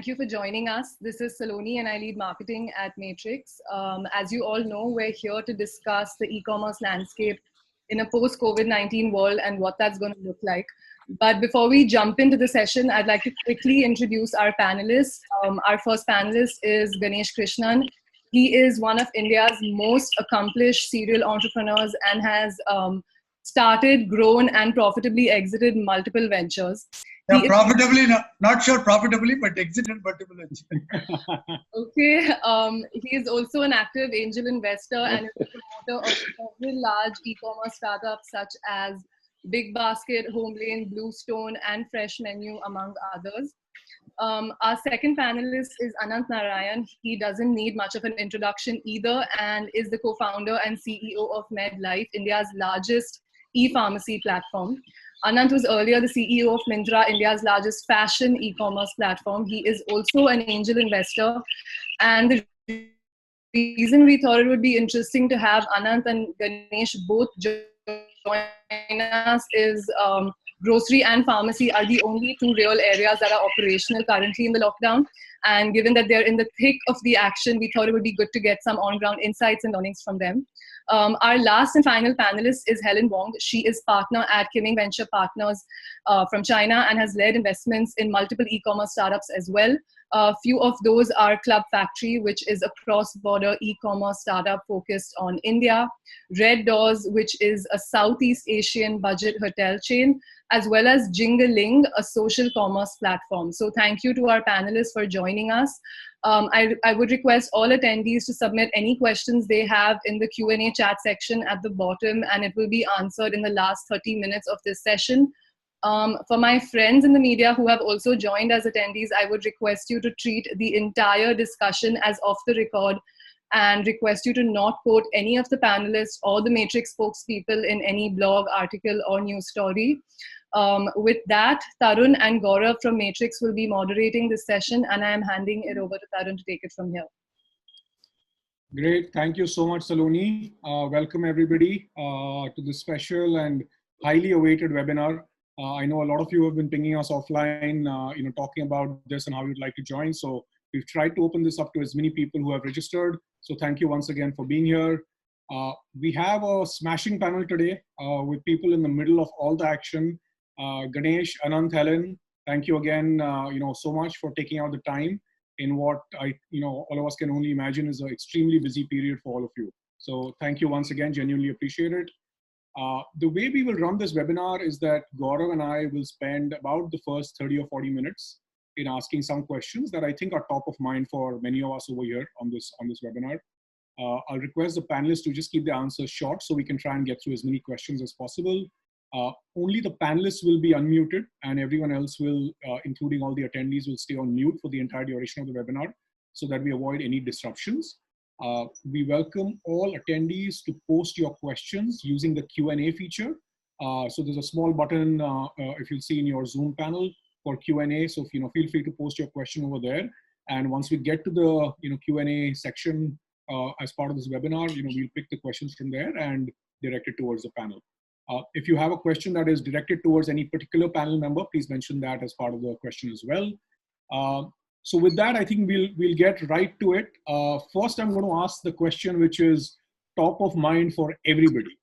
thank you for joining us. This is Saloni and I lead marketing at Matrix. As you all know, we're here to discuss the e-commerce landscape in a post-COVID-19 world and what that's going to look like. But before we jump into the session, I'd like to quickly introduce our panelists. Our first panelist is Ganesh Krishnan. He is one of India's most accomplished serial entrepreneurs and has started, grown, and profitably exited multiple ventures. Yeah, profitably, not sure profitably, but exited multiple ventures. Okay. He is also an active angel investor and is the promoter of several large e-commerce startups such as Big Basket, Homelane, Bluestone, and Fresh Menu, among others. Our second panelist is Ananth Narayanan. He doesn't need much of an introduction either and is the co-founder and CEO of Medlife, India's largest e-pharmacy platform. Ananth was earlier the CEO of Myntra, India's largest fashion e-commerce platform. He is also an angel investor. And the reason we thought it would be interesting to have Ananth and Ganesh both join us is grocery and pharmacy are the only two real areas that are operational currently in the lockdown. And given that they're in the thick of the action, we thought it would be good to get some on-ground insights and learnings from them. Our last and final panelist is Helen Wong. She is partner at Qiming Venture Partners from China and has led investments in multiple e-commerce startups as well. A few of those are Club Factory, which is a cross-border e-commerce startup focused on India, Red Doors, which is a Southeast Asian budget hotel chain, as well as Jingaling, a social commerce platform. So thank you to our panelists for joining us. I would request all attendees to submit any questions they have in the Q&A chat section at the bottom, and it will be answered in the last 30 minutes of this session. For my friends in the media who have also joined as attendees, I would request you to treat the entire discussion as off the record and request you to not quote any of the panelists or the Matrix spokespeople in any blog, article, or news story. With that, Tarun and Gaurav from Matrix will be moderating this session, and I am handing it over to Tarun to take it from here. Great. Thank you so much, Saloni. Welcome everybody to this special and highly awaited webinar. I know a lot of you have been pinging us offline, talking about this and how you'd like to join. So we've tried to open this up to as many people who have registered. So thank you once again for being here. We have a smashing panel today with people in the middle of all the action. Ganesh, Ananth, Helen, thank you again, so much for taking out the time in what all of us can only imagine is an extremely busy period for all of you. So thank you once again, genuinely appreciate it. The way we will run this webinar is that Gaurav and I will spend about the first 30 or 40 minutes in asking some questions that I think are top of mind for many of us over here on this webinar. I'll request the panelists to just keep the answers short so we can try and get through as many questions as possible. Only the panelists will be unmuted and everyone else will, including all the attendees, will stay on mute for the entire duration of the webinar so that we avoid any disruptions. We welcome all attendees to post your questions using the Q&A feature. So there's a small button, if you'll see in your Zoom panel for Q&A. So feel free to post your question over there. And once we get to the Q&A section as part of this webinar, we'll pick the questions from there and direct it towards the panel. If you have a question that is directed towards any particular panel member, please mention that as part of the question as well. So with that, I think we'll get right to it. First, I'm going to ask the question which is top of mind for everybody.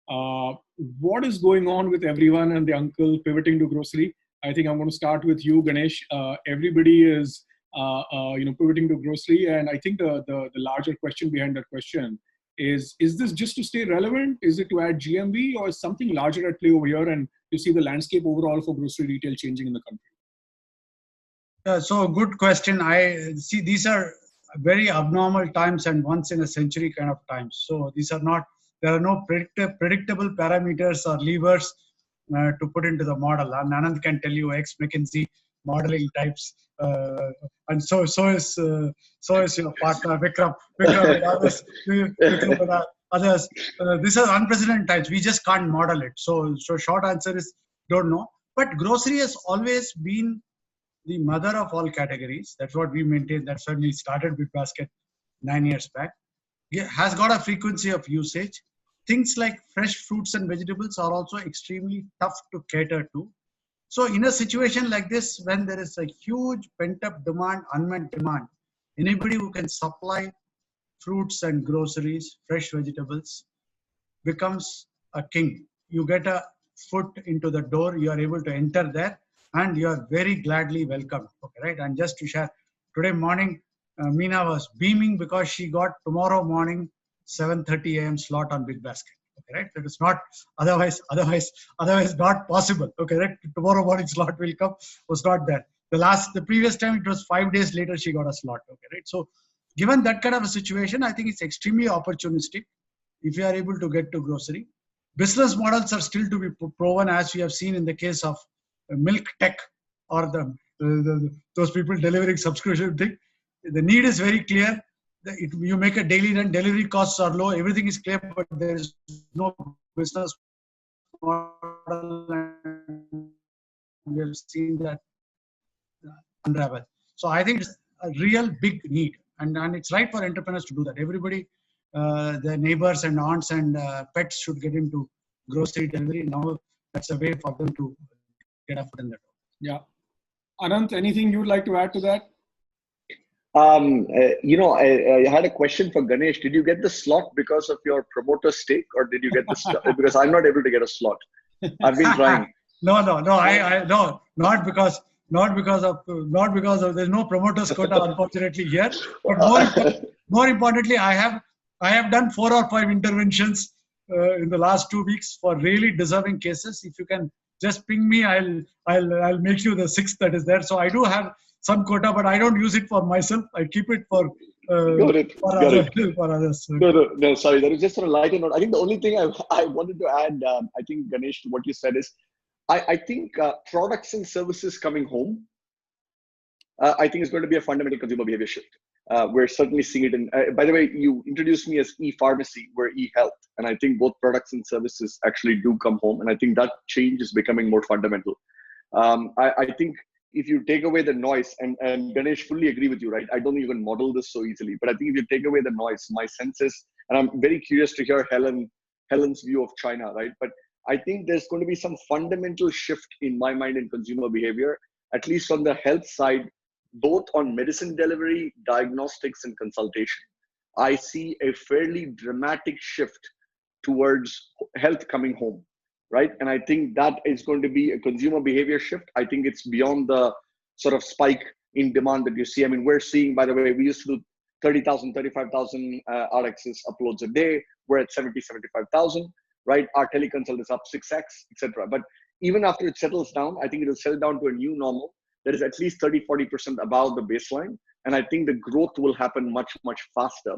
What is going on with everyone and the uncle pivoting to grocery? I think I'm going to start with you, Ganesh. Everybody is pivoting to grocery, and I think the larger question behind that question is this just to stay relevant? Is it to add GMV, or is something larger at play over here, and you see the landscape overall for grocery retail changing in the country? So good question. I see these are very abnormal times and once in a century kind of times. So these are not, there are no predictable parameters or levers to put into the model. And Ananth can tell you ex-McKinsey modeling types. And so is your partner Vikram and others. These are unprecedented times. We just can't model it. So short answer is don't know. But grocery has always been the mother of all categories. That's what we maintain. That's when we started Big Basket 9 years back. It has got a frequency of usage. Things like fresh fruits and vegetables are also extremely tough to cater to. So in a situation like this, when there is a huge pent-up demand, unmet demand, anybody who can supply fruits and groceries, fresh vegetables, becomes a king. You get a foot into the door, you are able to enter there, and you are very gladly welcomed. Okay, right? And just to share, today morning, Meena was beaming because she got tomorrow morning 7:30 a.m. slot on Big Basket. Okay, right? That is not otherwise not possible. Okay, right? Tomorrow morning slot will come, was not there. The previous time it was 5 days later she got a slot. Okay, right? So given that kind of a situation, I think it's extremely opportunistic if you are able to get to grocery. Business models are still to be proven, as we have seen in the case of milk tech or those people delivering subscription thing. The need is very clear. You make a daily run, delivery costs are low, everything is clear, but there is no business model, and we have seen that unravel. So I think it's a real big need, and it's right for entrepreneurs to do that. Everybody, their neighbors and aunts and pets should get into grocery delivery. Now that's a way for them to get a foot in the door. Yeah. Ananth, anything you would like to add to that? I had a question for Ganesh. Did you get the slot because of your promoter stake, or did you get the slot? Because I'm not able to get a slot. I've been trying. No, not because of there's no promoters quota unfortunately here. But more importantly, I have done 4 or 5 interventions in the last 2 weeks for really deserving cases. If you can just ping me, I'll make you the 6th that is there. So I do have some quota, but I don't use it for myself. I keep it for others. No, sorry. That was just on a lighter note. I think the only thing I wanted to add, I think, Ganesh, to what you said is, I think products and services coming home, I think is going to be a fundamental consumer behavior shift. We're certainly seeing it in, by the way, you introduced me as e-pharmacy, we're e-health. And I think both products and services actually do come home. And I think that change is becoming more fundamental. I think if you take away the noise, and Ganesh, fully agree with you, right? I don't think you can model this so easily, but I think if you take away the noise, my sense is, and I'm very curious to hear Helen's view of China, right? But I think there's going to be some fundamental shift in my mind in consumer behavior, at least on the health side, both on medicine delivery, diagnostics, and consultation. I see a fairly dramatic shift towards health coming home, right? And I think that is going to be a consumer behavior shift. I think it's beyond the sort of spike in demand that you see. I mean, we're seeing, by the way, we used to do 30,000, 35,000 RXs uploads a day. We're at 70, 75,000. Right, our teleconsult is up 6x, etc. But even after it settles down, I think it will settle down to a new normal that is at least 30-40% above the baseline. And I think the growth will happen much, much faster.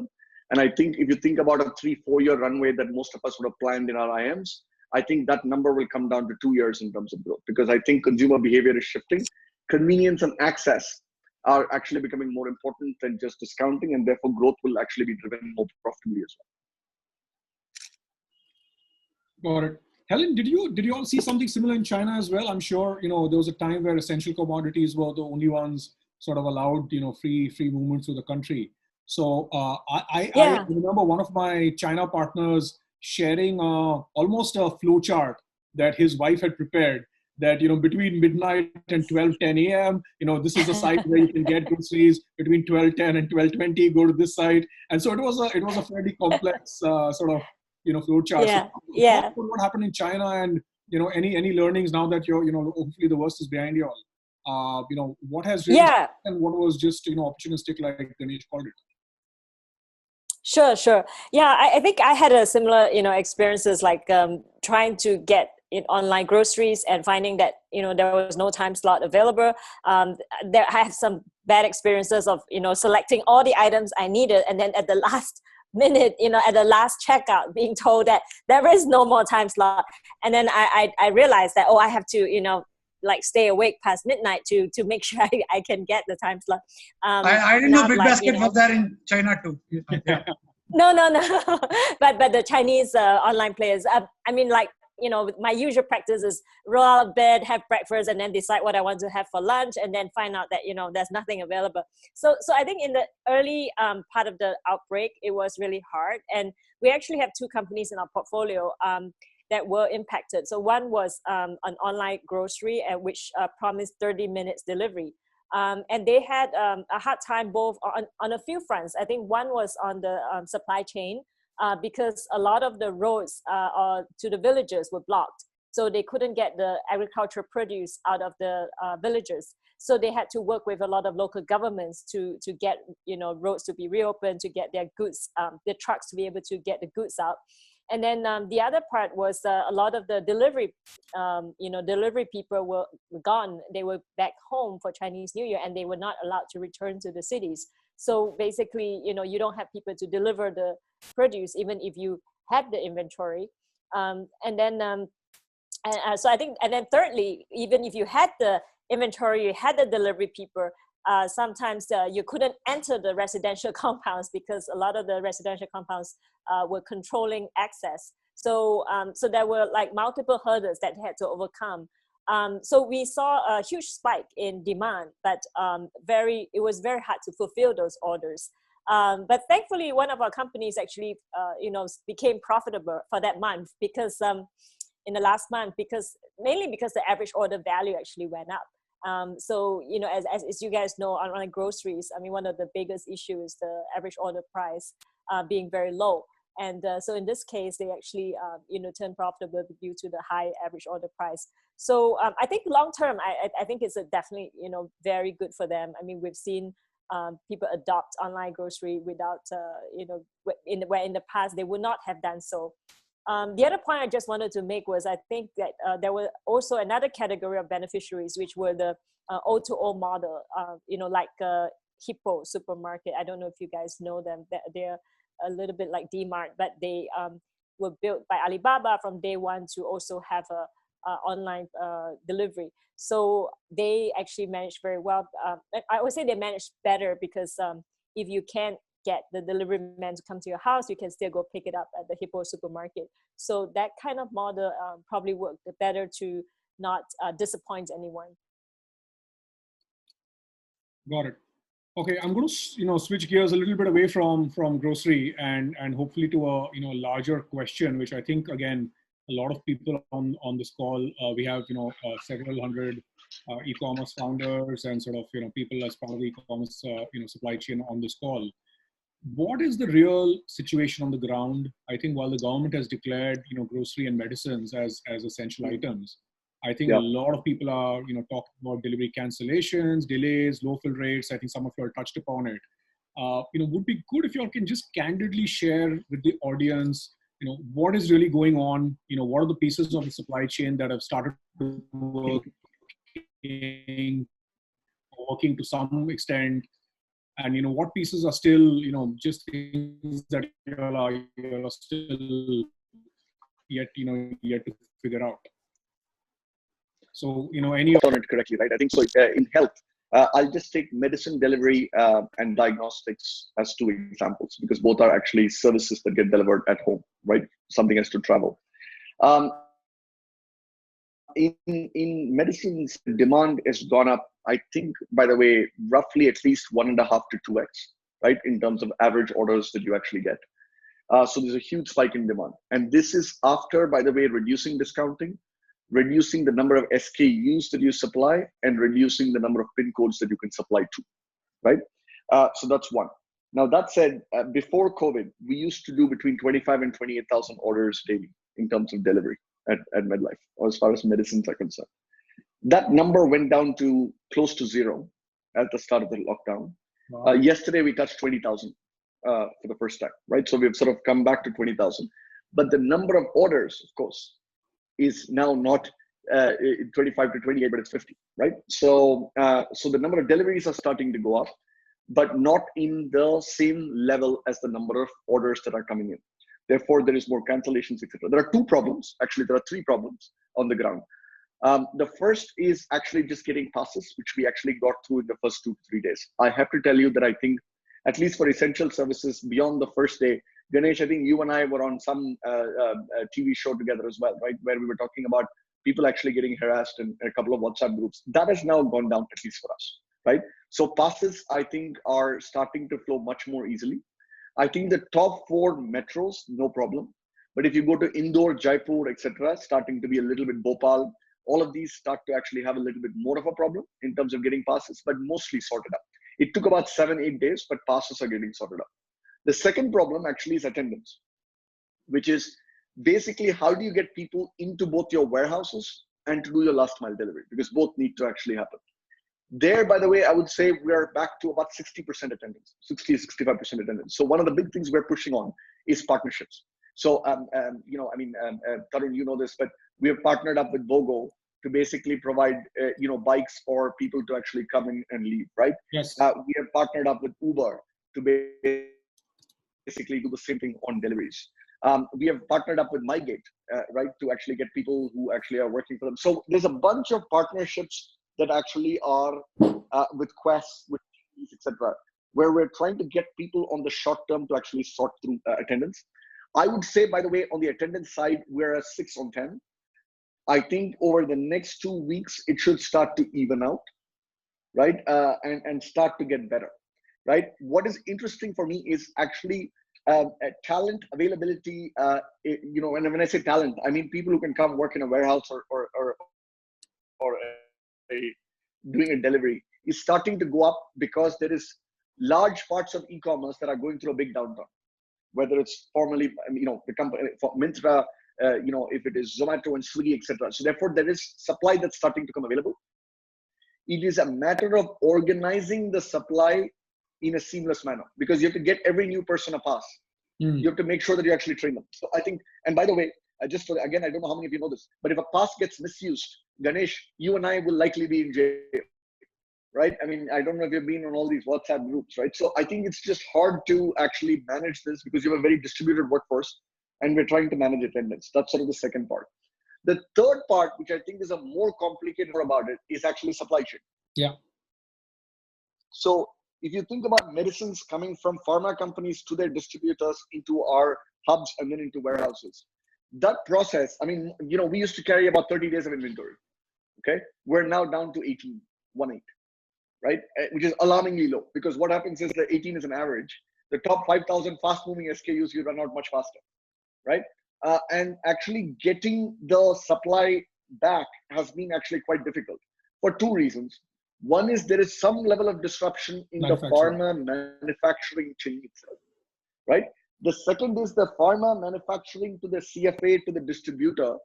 And I think if you think about a 3-4 year runway that most of us would have planned in our IMs, I think that number will come down to 2 years in terms of growth, because I think consumer behavior is shifting. Convenience and access are actually becoming more important than just discounting, and therefore growth will actually be driven more profitably as well. Got it. Helen, did you all see something similar in China as well? I'm sure, there was a time where essential commodities were the only ones sort of allowed, free movement through the country. So I remember one of my China partners sharing almost a flow chart that his wife had prepared, that, between midnight and 12:10 a.m., this is the site where you can get groceries. Between 12:10 and 12:20, go to this site. And so it was a fairly complex sort of, flow chart. So what happened in China, and any learnings now that you're hopefully the worst is behind you all. What has really and what was just opportunistic, like Ganesh called it. Sure. Yeah, I think I had a similar experiences, like trying to get in online groceries and finding that there was no time slot available. I have some bad experiences of selecting all the items I needed, and then at the last minute, at the last checkout, being told that there is no more time slot. And then I realized that, I have to, stay awake past midnight to make sure I can get the time slot. I didn't know Big Basket was there in China too. Yeah. No. but the Chinese online players, my usual practice is roll out of bed, have breakfast, and then decide what I want to have for lunch, and then find out that, there's nothing available. So I think in the early part of the outbreak, it was really hard. And we actually have 2 companies in our portfolio. that were impacted. So one was an online grocery, which promised 30 minutes delivery. And they had a hard time both on a few fronts. I think one was on the supply chain, because a lot of the roads to the villages were blocked. So they couldn't get the agricultural produce out of the villages. So they had to work with a lot of local governments to get, roads to be reopened, to get their goods, their trucks to be able to get the goods out. And then the other part was a lot of the delivery, delivery people were gone. They were back home for Chinese New Year, and they were not allowed to return to the cities. So basically, you don't have people to deliver the produce, even if you had the inventory. So I think, and then thirdly, even if you had the inventory, you had the delivery people, sometimes you couldn't enter the residential compounds because a lot of the residential compounds were controlling access. So there were like multiple hurdles that they had to overcome. So we saw a huge spike in demand, but it was very hard to fulfill those orders. But thankfully, one of our companies actually, became profitable for that month because in the last month, mainly because the average order value actually went up. So, as you guys know, on groceries, I mean, one of the biggest issues is the average order price being very low. And so in this case, they actually, turned profitable due to the high average order price. So I think long term, I think it's definitely, very good for them. I mean, we've seen people adopt online grocery without, where in the past they would not have done so. The other point I just wanted to make was I think that there were also another category of beneficiaries, which were the O2O model, like Hippo supermarket. I don't know if you guys know them. They're a little bit like D-Mart, but they were built by Alibaba from day one to also have a online delivery. So they actually managed very well. I would say they managed better because if you can't get the delivery man to come to your house, you can still go pick it up at the Hippo supermarket. So that kind of model probably worked better to not disappoint anyone. Got it. Okay, I'm going to switch gears a little bit away from grocery and hopefully to a larger question, which I think again a lot of people on this call. We have several hundred e-commerce founders and sort of people as part of the e-commerce supply chain on this call. What is the real situation on the ground? I think while the government has declared grocery and medicines as essential items, I think a lot of people are talking about delivery cancellations, delays, low fill rates. I think some of you all touched upon it. Would be good if you all can just candidly share with the audience what is really going on. What are the pieces of the supply chain that have started to working to some extent, and what pieces are still just things that you all are still yet to figure out. So any on it correctly, right? I think so. In health, I'll just take medicine delivery and diagnostics as two examples because both are actually services that get delivered at home, right? Something has to travel. In medicines, demand has gone up, I think, by the way, roughly at least 1.5 to 2x, right? In terms of average orders that you actually get. So there's a huge spike in demand. And this is after, by the way, reducing discounting, reducing the number of SKUs that you supply, and reducing the number of PIN codes that you can supply to, right? So that's one. Now, that said, before COVID, we used to do between 25 and 28,000 orders daily in terms of delivery at Medlife, or as far as medicines are concerned. That number went down to close to zero at the start of the lockdown. Wow. Yesterday, we touched 20,000 for the first time, right? So we've sort of come back to 20,000. But the number of orders, of course, is now not 25 to 28, but it's 50, right? So the number of deliveries are starting to go up, but not in the same level as the number of orders that are coming in. Therefore, there is more cancellations, etc. There are two problems. Actually, there are three problems on the ground. The first is actually just getting passes, which we actually got through in the first 2 to 3 days. I have to tell you that I think, at least for essential services, beyond the first day, Ganesh, I think you and I were on some TV show together as well, right? Where we were talking about people actually getting harassed in a couple of WhatsApp groups. That has now gone down, at least for us, right? So passes, I think, are starting to flow much more easily. I think the top 4 metros, no problem. But if you go to Indore, Jaipur, etc., starting to be a little bit Bhopal, all of these start to actually have a little bit more of a problem in terms of getting passes, but mostly sorted out. It took about 7-8 days, but passes are getting sorted out. The second problem actually is attendance, which is basically how do you get people into both your warehouses and to do your last mile delivery, because both need to actually happen. There, by the way, I would say we're back to about 60% attendance, 60-65% attendance. So one of the big things we're pushing on is partnerships. So, Tarun, you know this, but we have partnered up with Bogo to basically provide, bikes for people to actually come in and leave, right? Yes. We have partnered up with Uber to basically do the same thing on deliveries. We have partnered up with MyGate, right, to actually get people who actually are working for them. So there's a bunch of partnerships that actually are with Quest, with etc., where we're trying to get people on the short term to actually sort through attendance. I would say, by the way, on the attendance side, we're a 6 on 10. I think over the next 2 weeks, it should start to even out, right? And start to get better, right? What is interesting for me is actually talent availability. And when I say talent, I mean people who can come work in a warehouse or doing a delivery is starting to go up, because there is large parts of e-commerce that are going through a big downturn. Whether it's formerly, the company for Myntra, if it is Zomato and Swiggy, etc. So therefore, there is supply that's starting to come available. It is a matter of organizing the supply in a seamless manner, because you have to get every new person a pass. You have to make sure that you actually train them. So I think, and by the way, again, I don't know how many of you know this, but if a pass gets misused, Ganesh, you and I will likely be in jail. Right? I mean, I don't know if you've been on all these WhatsApp groups, right? So I think it's just hard to actually manage this, because you have a very distributed workforce and we're trying to manage attendance. That's sort of the second part. The third part, which I think is a more complicated about it, is actually supply chain. Yeah. So if you think about medicines coming from pharma companies to their distributors into our hubs and then into warehouses, that process, I mean, we used to carry about 30 days of inventory. Okay. We're now down to 18. Right? Which is alarmingly low, because what happens is that 18 is an average. The top 5,000 fast moving SKUs, you run out much faster, right? And actually getting the supply back has been actually quite difficult for two reasons. One is there is some level of disruption in the pharma manufacturing chain itself, right? The second is the pharma manufacturing to the CFA, to the distributor.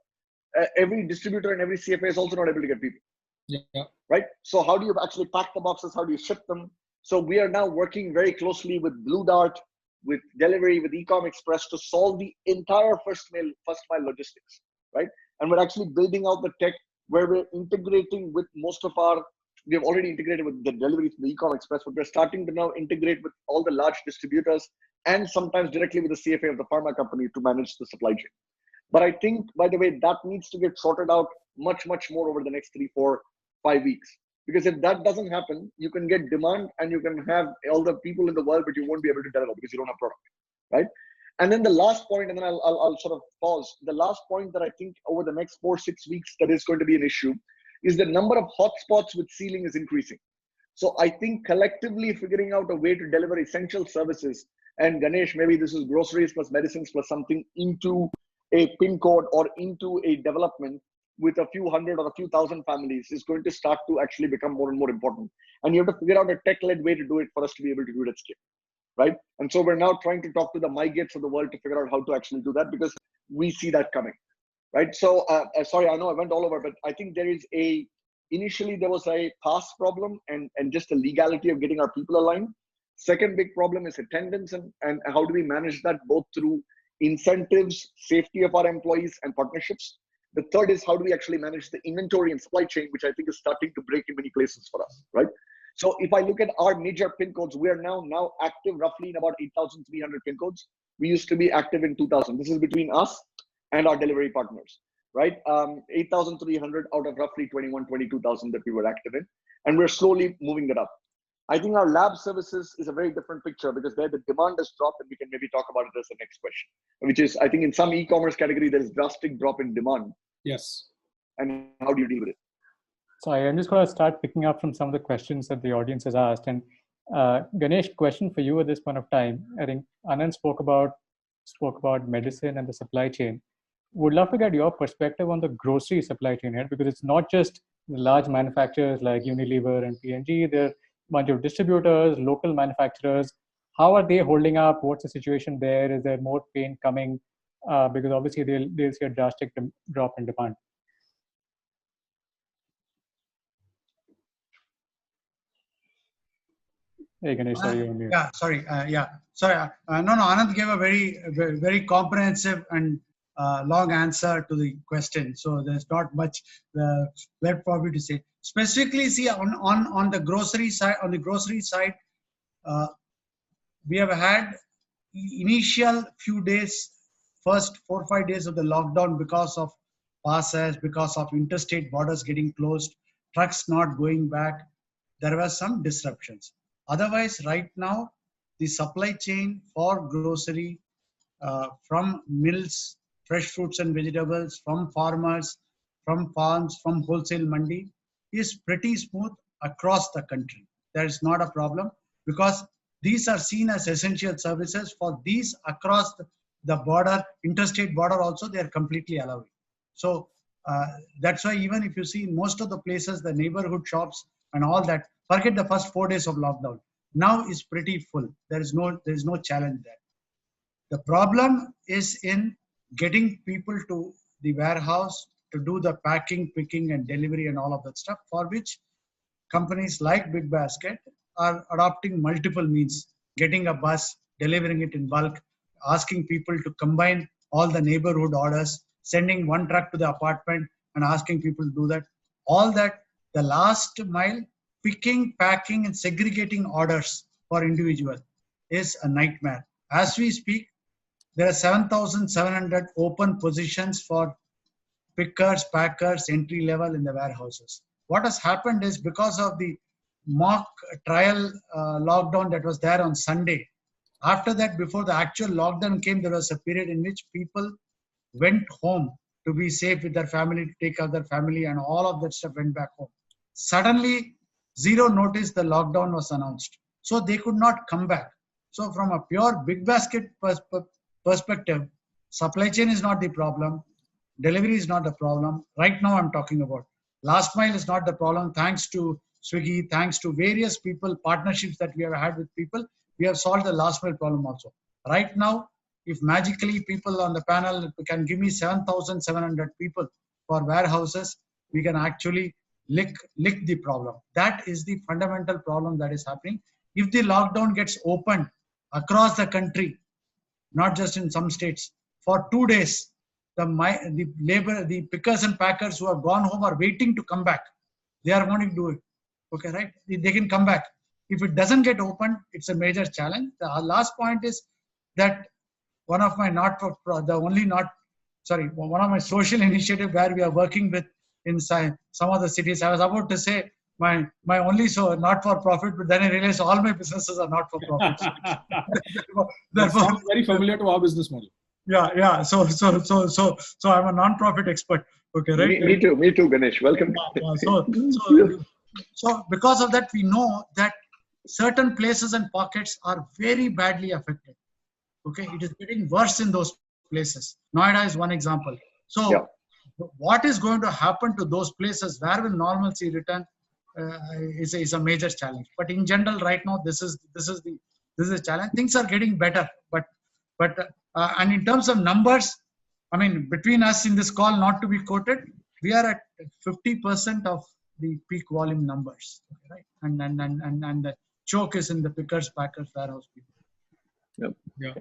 Every distributor and every CFA is also not able to get people. Yeah. Right. So how do you actually pack the boxes? How do you ship them? So we are now working very closely with Blue Dart, with delivery, with Ecom Express to solve the entire first mile logistics. Right. And we're actually building out the tech where we're integrating with we have already integrated with the delivery to the Ecom Express, but we're starting to now integrate with all the large distributors and sometimes directly with the CFA of the pharma company to manage the supply chain. But I think, by the way, that needs to get sorted out much, much more over the next 3, 4, 5 weeks. Because if that doesn't happen, you can get demand and you can have all the people in the world, but you won't be able to deliver because you don't have product, right? And then the last point, and then I'll sort of pause. The last point that I think over the next 4-6 weeks that is going to be an issue is the number of hotspots with ceiling is increasing. So I think collectively figuring out a way to deliver essential services, and Ganesh, maybe this is groceries plus medicines plus something into a pin code or into a development with a few hundred or a few thousand families is going to start to actually become more and more important. And you have to figure out a tech-led way to do it for us to be able to do it at scale, right? And so we're now trying to talk to the MyGates of the world to figure out how to actually do that, because we see that coming, right? So, sorry, I know I went all over, but I think initially there was a pass problem and just the legality of getting our people aligned. Second big problem is attendance and how do we manage that both through incentives, safety of our employees, and partnerships. The third is how do we actually manage the inventory and supply chain, which I think is starting to break in many places for us, right? So if I look at our major pin codes, we are now active roughly in about 8,300 pin codes. We used to be active in 2,000. This is between us and our delivery partners, right? 8,300 out of roughly 22,000 that we were active in. And we're slowly moving it up. I think our lab services is a very different picture, because there the demand has dropped, and we can maybe talk about it as the next question, which is, I think in some e-commerce category, there is drastic drop in demand. Yes. And how do you deal with it? So I'm just going to start picking up from some of the questions that the audience has asked. And Ganesh, question for you at this point of time. I think Ananth spoke about spoke about medicine and the supply chain. Would love to get your perspective on the grocery supply chain, right? Because it's not just the large manufacturers like Unilever and P&G. There are a bunch of distributors, local manufacturers. How are they holding up? What's the situation there? Is there more pain coming? Because obviously they'll see a drastic drop in demand. Hey Ganesh, sorry, you're on mute. Yeah, sorry. Sorry. No, Ananth gave a very comprehensive and long answer to the question. So there's not much left for me to say. Specifically, see on the grocery side. On the grocery side, we have had initial few days, first 4 or 5 days of the lockdown because of passes, because of interstate borders getting closed, trucks not going back. There were some disruptions. Otherwise, right now, the supply chain for grocery from mills, fresh fruits and vegetables, from farmers, from farms, from wholesale mandi is pretty smooth across the country. There is not a problem because these are seen as essential services. For these across the border, interstate border also, they are completely allowed. So that's why even if you see in most of the places, the neighborhood shops and all that, forget the first 4 days of lockdown, now is pretty full. There is no challenge there. The problem is in getting people to the warehouse to do the packing, picking and delivery and all of that stuff, for which companies like Big Basket are adopting multiple means, getting a bus, delivering it in bulk, asking people to combine all the neighborhood orders, sending one truck to the apartment and asking people to do that. All that, the last mile, picking, packing and segregating orders for individual is a nightmare. As we speak, there are 7,700 open positions for pickers, packers, entry level in the warehouses. What has happened is because of the mock trial lockdown that was there on Sunday, after that, before the actual lockdown came, there was a period in which people went home to be safe with their family, to take care of their family, and all of that stuff went back home. Suddenly, zero notice, the lockdown was announced. So they could not come back. So from a pure Big Basket perspective, supply chain is not the problem. Delivery is not the problem. Right now I'm talking about. Last mile is not the problem. Thanks to Swiggy, thanks to various people, partnerships that we have had with people, we have solved the last mile problem also. Right now, if magically people on the panel can give me 7,700 people for warehouses, we can actually lick the problem. That is the fundamental problem that is happening. If the lockdown gets opened across the country, not just in some states, for 2 days, the pickers and packers who have gone home are waiting to come back. They are wanting to do it. Okay, right? They can come back. If it doesn't get opened, it's a major challenge. The last point is that one of my one of my social initiative where we are working with inside some of the cities. I was about to say my only not-for-profit, but then I realized all my businesses are not-for-profit. That sounds very familiar to our business model. Yeah. So I'm a non-profit expert. Okay, right? Me too, Ganesh. Welcome. So because of that, we know that certain places and pockets are very badly affected. Okay, it is getting worse in those places. Noida is one example. So what is going to happen to those places? Where will normalcy return? Is a major challenge. But in general, right now, this is a challenge. Things are getting better, but and in terms of numbers, I mean, between us in this call, not to be quoted, we are at 50% of the peak volume numbers, right? And the choke is in the pickers, packers, warehouse people. Yeah.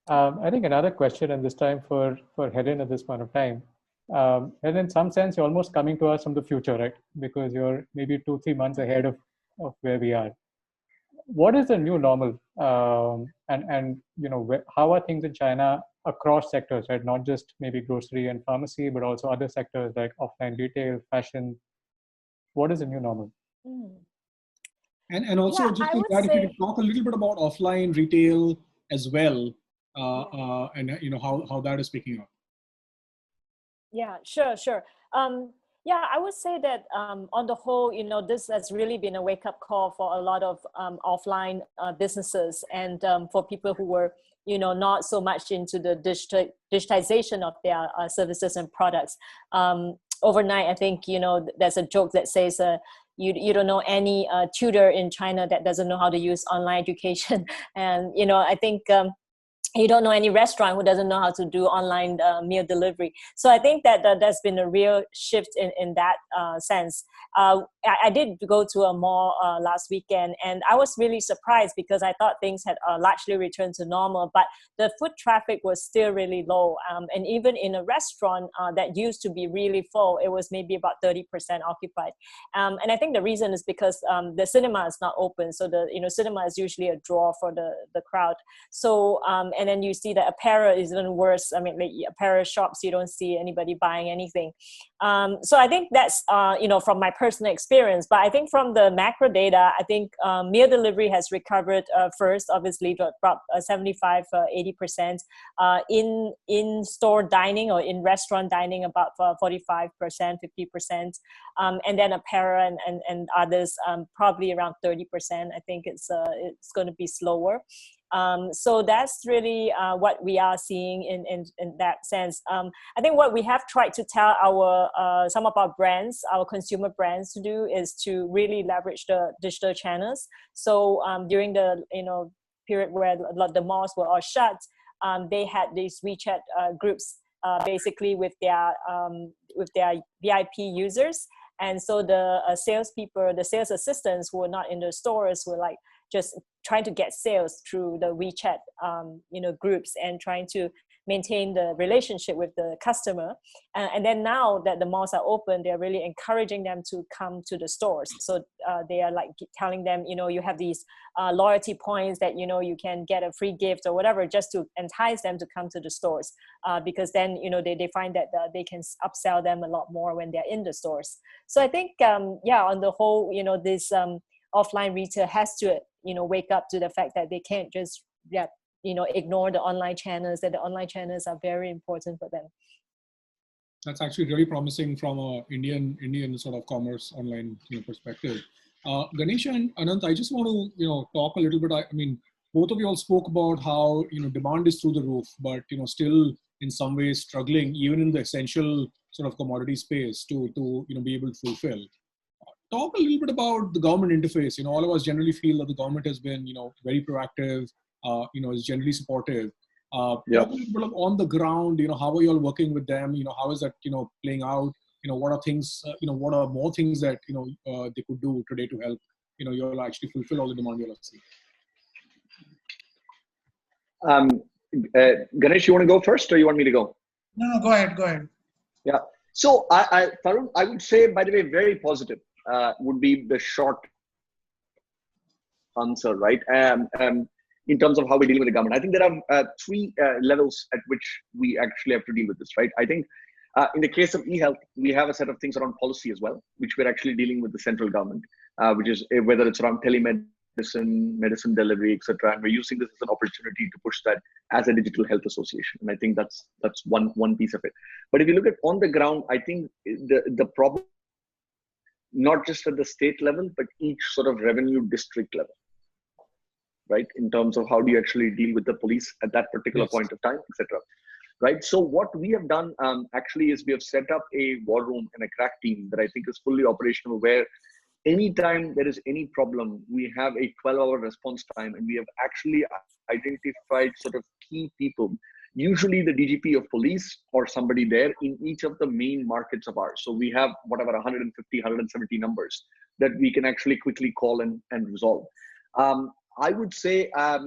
I think another question, and this time for Helen at this point of time. Helen, in some sense, you're almost coming to us from the future, right? Because you're maybe 2-3 months ahead of where we are. What is the new normal? And how are things in China across sectors, right? Not just maybe grocery and pharmacy, but also other sectors like offline retail, fashion. What is the new normal? And also, just in that, if you could talk a little bit about offline retail as well, and how that is picking up. Yeah, sure. I would say that on the whole, this has really been a wake-up call for a lot of offline businesses and for people who were not so much into the digitization of their services and products. Overnight, I think, there's a joke that says, you don't know any tutor in China that doesn't know how to use online education. And, I think you don't know any restaurant who doesn't know how to do online meal delivery. So I think that there's been a real shift in that sense. I did go to a mall last weekend, and I was really surprised because I thought things had largely returned to normal, but the foot traffic was still really low. And even in a restaurant that used to be really full, it was maybe about 30% occupied. And I think the reason is because the cinema is not open. So the cinema is usually a draw for the crowd. So and then you see that apparel is even worse. I mean, like apparel shops, you don't see anybody buying anything. So I think that's, from my personal experience. But I think from the macro data, I think meal delivery has recovered first, obviously, about 75, 80%. In-store dining or in-restaurant dining, about 45%, 50%. And then apparel and others, probably around 30%. I think it's going to be slower. So that's really what we are seeing in that sense. I think what we have tried to tell some of our brands, our consumer brands, to do is to really leverage the digital channels. So during the period where the malls were all shut, they had these WeChat groups basically with their VIP users. And so the salespeople, the sales assistants who were not in the stores were like just trying to get sales through the WeChat, groups, and trying to maintain the relationship with the customer. And then now that the malls are open, they're really encouraging them to come to the stores. So they are like telling them, you have these loyalty points that, you can get a free gift or whatever, just to entice them to come to the stores. Because then, they find that they can upsell them a lot more when they're in the stores. So I think, on the whole, this offline retail has to, wake up to the fact that they can't just, ignore the online channels, that the online channels are very important for them. That's actually really promising from a Indian sort of commerce online perspective. Ganesh and Ananth, I just want to talk a little bit. I mean, both of you all spoke about how demand is through the roof, but still in some ways struggling even in the essential sort of commodity space to be able to fulfill. Talk a little bit about the government interface. All of us generally feel that the government has been very proactive. Is generally supportive. Talk a little bit of on the ground, how are you all working with them? How is that, playing out? What are things, what are more things that, they could do today to help, you all actually fulfill all the demand you all see? Ganesh, you want to go first or you want me to go? No, go ahead. Yeah. So Tarun, I would say, by the way, very positive would be the short answer, right? In terms of how we're dealing with the government. I think there are three levels at which we actually have to deal with this, right? I think in the case of e-health, we have a set of things around policy as well, which we're actually dealing with the central government, which is whether it's around telemedicine, medicine delivery, etc. And we're using this as an opportunity to push that as a digital health association. And I think that's one piece of it. But if you look at on the ground, I think the problem, not just at the state level, but each sort of revenue district level, right? In terms of how do you actually deal with the police at that particular point of time, etc. Right? So what we have done actually is we have set up a war room and a crack team that I think is fully operational, where anytime there is any problem, we have a 12-hour response time, and we have actually identified sort of key people, usually the DGP of police or somebody there in each of the main markets of ours. So we have whatever 150, 170 numbers that we can actually quickly call and resolve. I would say, I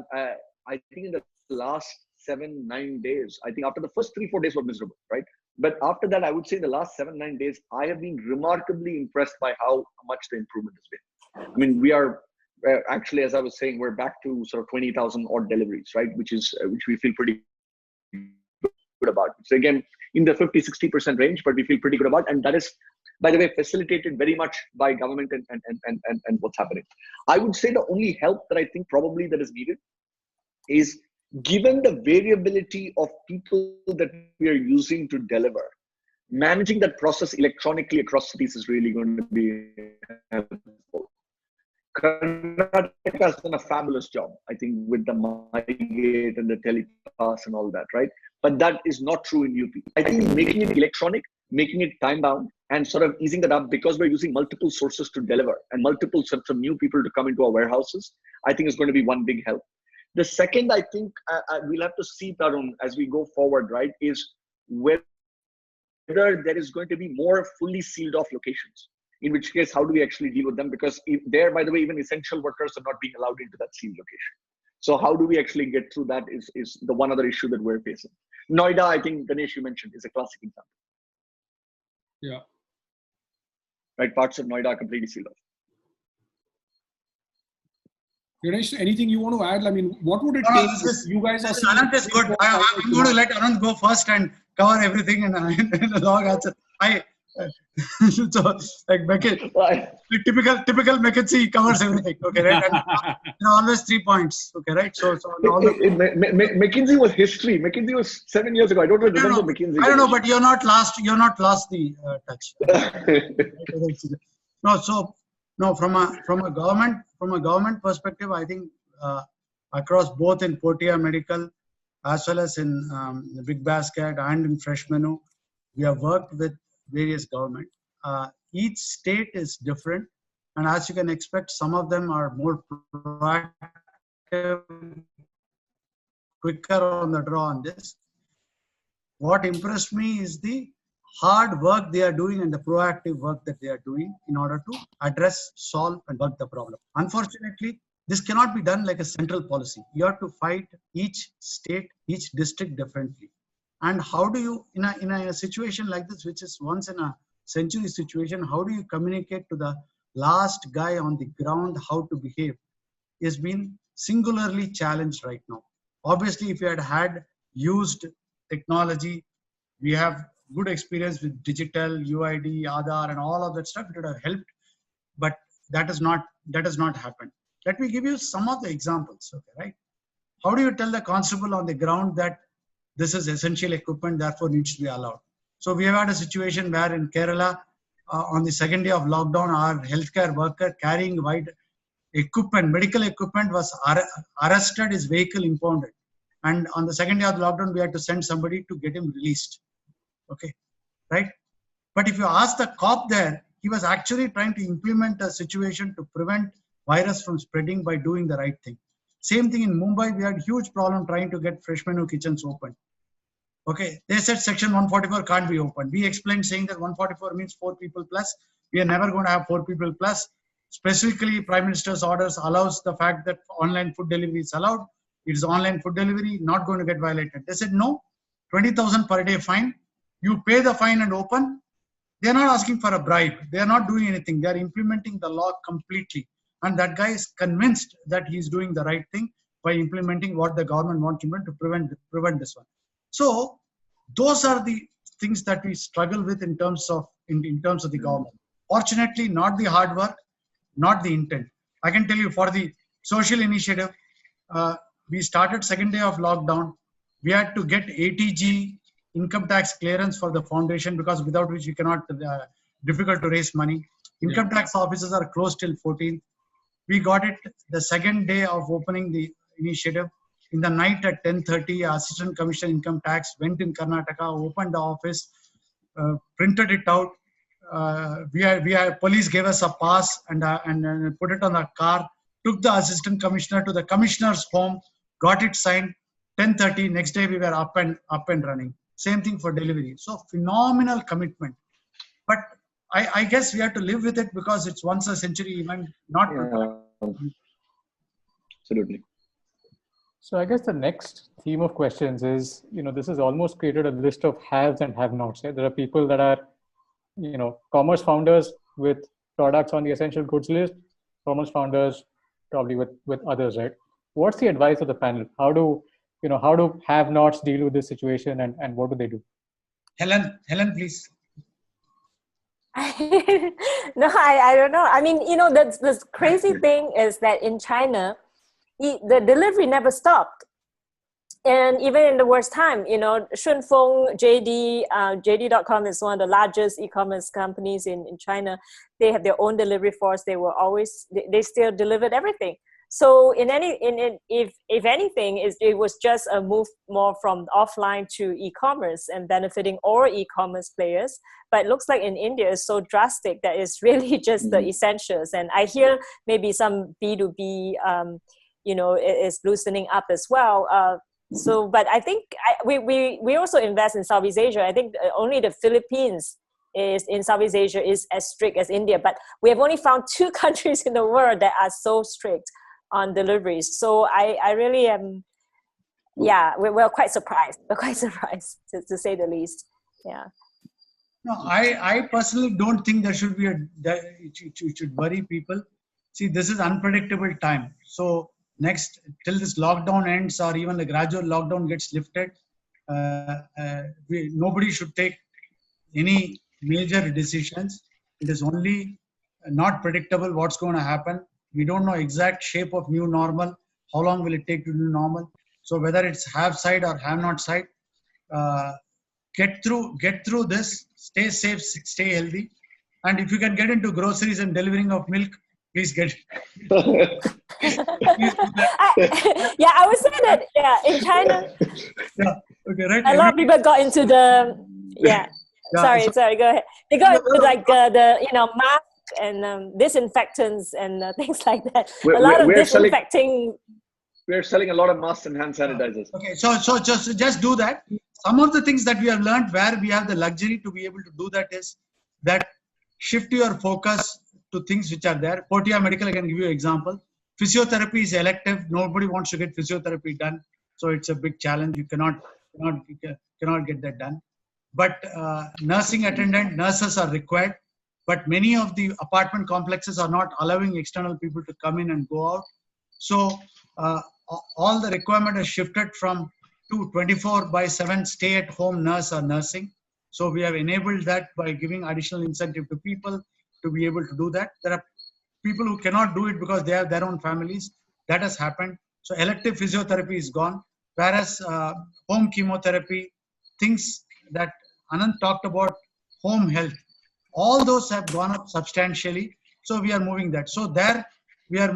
think in the last 7-9 days, I think after the first 3-4 days were miserable, right? But after that, I would say the last 7-9 days, I have been remarkably impressed by how much the improvement has been. I mean, we are actually, as I was saying, we're back to sort of 20,000 odd deliveries, right? Which we feel pretty good about. So again, in the 50-60% range, but we feel pretty good about, and that is, by the way, facilitated very much by government and what's happening. I would say the only help that I think probably that is needed is, given the variability of people that we are using to deliver, managing that process electronically across cities is really going to be helpful. Karnataka has done a fabulous job, I think, with the MyGate and the telepass and all that, right? But that is not true in UP. I think making it electronic, making it time bound, and sort of easing that up because we're using multiple sources to deliver and multiple sets of new people to come into our warehouses, I think is going to be one big help. The second, I think we'll have to see, Tarun, as we go forward, right, is whether there is going to be more fully sealed off locations. In which case, how do we actually deal with them? Because there, by the way, even essential workers are not being allowed into that sealed location. So how do we actually get through that is the one other issue that we're facing. Noida, I think Ganesh, you mentioned, is a classic example. Yeah. Right, parts of Noida are completely sealed off. Ganesh, anything you want to add? I mean, what would it take? You guys are Ananth is good. I'm going to let Ananth go first and cover everything in a long answer. So like typical McKinsey covers everything. Okay, right? And always 3 points. Okay, right? So McKinsey was history. McKinsey was 7 years ago. I don't remember McKinsey. I don't know, but you're not lost the touch. From a government perspective, I think across both in Portia Medical as well as in the Big Basket and in Fresh Menu, we have worked with various government. Each state is different, and as you can expect, some of them are more proactive, quicker on the draw on this. What impressed me is the hard work they are doing and the proactive work that they are doing in order to address, solve, and work the problem. Unfortunately, this cannot be done like a central policy. You have to fight each state, each district differently. And how do you, in a situation like this, which is once in a century situation, how do you communicate to the last guy on the ground how to behave is being singularly challenged right now. Obviously, if you had used technology, we have good experience with digital, UID, Aadhaar, and all of that stuff. It would have helped, but that has not happened. Let me give you some of the examples. Okay, right? How do you tell the constable on the ground that this is essential equipment, therefore needs to be allowed? So we have had a situation where in Kerala, on the second day of lockdown, our healthcare worker carrying wide equipment, medical equipment, was arrested, his vehicle impounded. And on the second day of the lockdown, we had to send somebody to get him released. Okay, right? But if you ask the cop there, he was actually trying to implement a situation to prevent virus from spreading by doing the right thing. Same thing in Mumbai, we had huge problem trying to get Fresh Menu kitchens open. Okay, they said section 144 can't be opened. We explained saying that 144 means 4 people plus. We are never going to have 4 people plus. Specifically, Prime Minister's orders allows the fact that online food delivery is allowed. It is online food delivery, not going to get violated. They said no, 20,000 per day fine. You pay the fine and open. They are not asking for a bribe. They are not doing anything. They are implementing the law completely. And that guy is convinced that he is doing the right thing by implementing what the government wants him to prevent this one. So those are the things that we struggle with in terms of the government. Fortunately, not the hard work, not the intent. I can tell you for the social initiative, we started second day of lockdown. We had to get ATG income tax clearance for the foundation, because without which we cannot, difficult to raise money. Income tax offices are closed till 14th. We got it the second day of opening the initiative. In the night at 10:30, Assistant Commissioner Income Tax went in Karnataka, opened the office, printed it out. Police gave us a pass and put it on a car, took the Assistant Commissioner to the Commissioner's home, got it signed. 10:30, next day we were up and running. Same thing for delivery. So phenomenal commitment. But I guess we have to live with it because it's once a century event, not absolutely. So I guess the next theme of questions is, this has almost created a list of haves and have-nots. Right? There are people that are, commerce founders with products on the essential goods list, commerce founders probably with others, right? What's the advice of the panel? How do have-nots deal with this situation, and what do they do? Helen, please. No, I don't know. I mean, the crazy thing is that in China, the delivery never stopped. And even in the worst time, you know, Shunfeng, JD.com is one of the largest e-commerce companies in China. They have their own delivery force. They were always, they still delivered everything. So if anything, it was just a move more from offline to e-commerce and benefiting all e-commerce players. But it looks like in India it's so drastic that it's really just the essentials. And I hear maybe some B2B, you know, is loosening up as well. So, but I think we also invest in Southeast Asia. I think only the Philippines is in Southeast Asia is as strict as India, but we have only found 2 countries in the world that are so strict on deliveries. So I really am, yeah, we're quite surprised. We're quite surprised to say the least. Yeah. No, I personally don't think there should be that it should worry people. See, this is unpredictable time. So next, till this lockdown ends or even the gradual lockdown gets lifted, nobody should take any major decisions. It is only not predictable what's going to happen. We don't know exact shape of new normal. How long will it take to do normal? So whether it's have side or have not side, get through this. Stay safe, stay healthy, and if you can get into groceries and delivering of milk, please get it. I would say that in China, right. A lot of people got into the sorry, go ahead. They got into like the mask and disinfectants and things like that. A lot of disinfecting. We're selling a lot of masks and hand sanitizers. Okay, so just do that. Some of the things that we have learned where we have the luxury to be able to do that is that shift your focus to things which are there. Portia Medical, I can give you an example. Physiotherapy is elective. Nobody wants to get physiotherapy done. So it's a big challenge. You cannot get that done. But nursing attendant, nurses are required. But many of the apartment complexes are not allowing external people to come in and go out. So all the requirement has shifted from to 24/7 stay-at-home nurse or nursing. So we have enabled that by giving additional incentive to people to be able to do that. There are people who cannot do it because they have their own families. That has happened. So elective physiotherapy is gone, whereas home chemotherapy, things that Ananth talked about, home health, all those have gone up substantially. So we are moving that. So there we are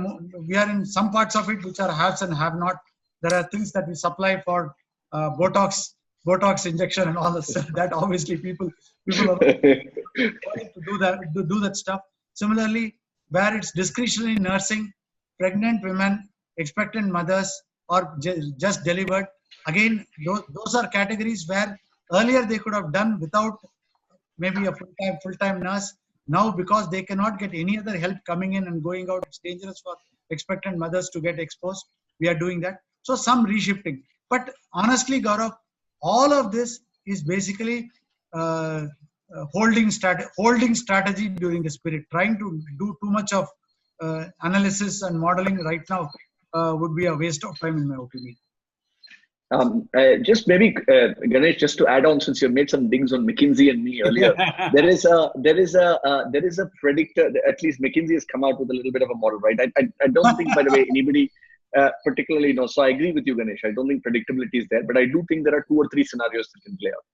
in some parts of it which are haves and have not. There are things that we supply for Botox injection and all this. That obviously people are to do that stuff. Similarly, where it's discretionary nursing, pregnant women, expectant mothers, or just delivered. Again, those are categories where earlier they could have done without maybe a full-time nurse. Now, because they cannot get any other help coming in and going out, it's dangerous for expectant mothers to get exposed. We are doing that. So some reshifting. But honestly, Gaurav, all of this is basically holding strategy during the spirit. Trying to do too much of analysis and modeling right now would be a waste of time, in my opinion. Just maybe Ganesh, just to add on, since you made some dings on McKinsey and me earlier, there is a predictor. At least McKinsey has come out with a little bit of a model, right? I don't think, by the way, anybody particularly knows. So I agree with you, Ganesh. I don't think predictability is there, but I do think there are 2 or 3 scenarios that can play out.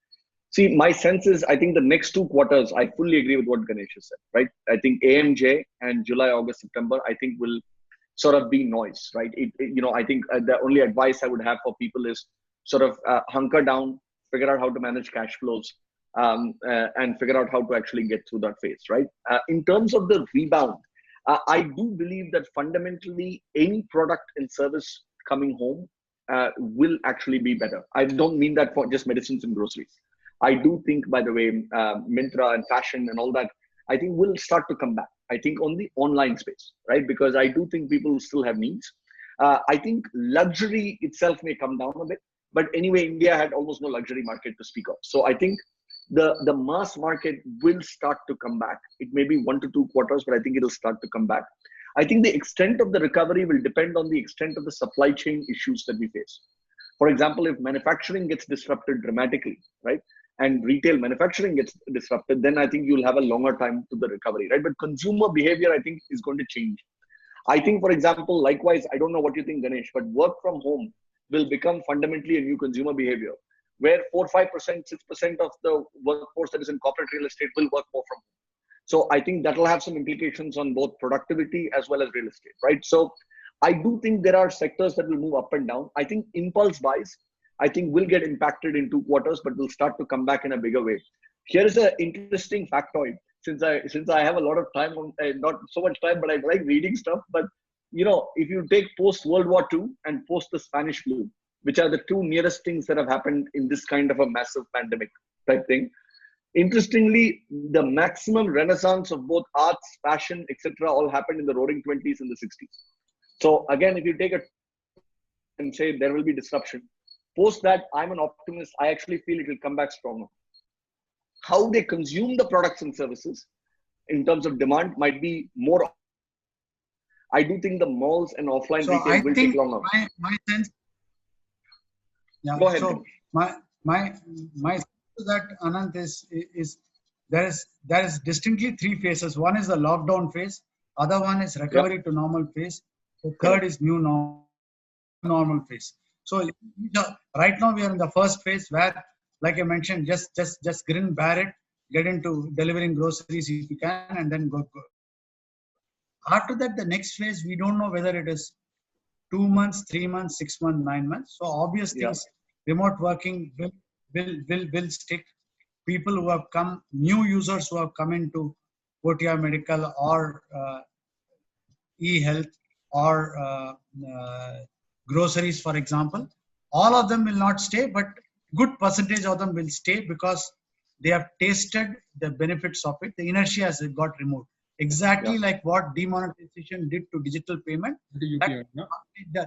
See, my sense is, I think the next 2 quarters, I fully agree with what Ganesh has said, right? I think AMJ and July, August, September, I think will sort of be noise, right? I think the only advice I would have for people is sort of hunker down, figure out how to manage cash flows, and figure out how to actually get through that phase, right? In terms of the rebound, I do believe that fundamentally any product and service coming home will actually be better. I don't mean that for just medicines and groceries. I do think, by the way, Myntra and fashion and all that, I think will start to come back. I think on the online space, right? Because I do think people still have needs. I think luxury itself may come down a bit, but anyway, India had almost no luxury market to speak of. So I think the mass market will start to come back. It may be 1 to 2 quarters, but I think it'll start to come back. I think the extent of the recovery will depend on the extent of the supply chain issues that we face. For example, if manufacturing gets disrupted dramatically, right? And retail manufacturing gets disrupted, then I think you'll have a longer time to the recovery, right? But consumer behavior, I think, is going to change. I think, for example, likewise, I don't know what you think, Ganesh, but work from home will become fundamentally a new consumer behavior, where 4, 5%, 6% of the workforce that is in corporate real estate will work more from home. So I think that will have some implications on both productivity as well as real estate, right? So I do think there are sectors that will move up and down. I think impulse buys, I think will get impacted in 2 quarters, but will start to come back in a bigger way. Here is an interesting factoid. Since I have a lot of time, not so much time, but I like reading stuff. But if you take post World War II and post the Spanish flu, which are the 2 nearest things that have happened in this kind of a massive pandemic type thing. Interestingly, the maximum renaissance of both arts, fashion, etc., all happened in the roaring 20s and the 60s. So again, if you take and say there will be disruption, post that, I'm an optimist. I actually feel it will come back stronger. How they consume the products and services in terms of demand might be more. I do think the malls and offline retail will take longer. My sense. Yeah. Go ahead. So my sense is that, Ananth, is there is distinctly 3 phases. One is the lockdown phase. Other one is recovery to normal phase. The third is new normal phase. So right now we are in the first phase where, like I mentioned, just grin, bear it, get into delivering groceries if you can, and then go. After that, the next phase, we don't know whether it is 2 months, 3 months, 6 months, 9 months. So obvious things, remote working will stick. People who have come, new users who have come into OTR Medical or e-health or groceries, for example, all of them will not stay, but good percentage of them will stay because they have tasted the benefits of it. The inertia has got removed. Exactly like what demonetization did to digital payment. That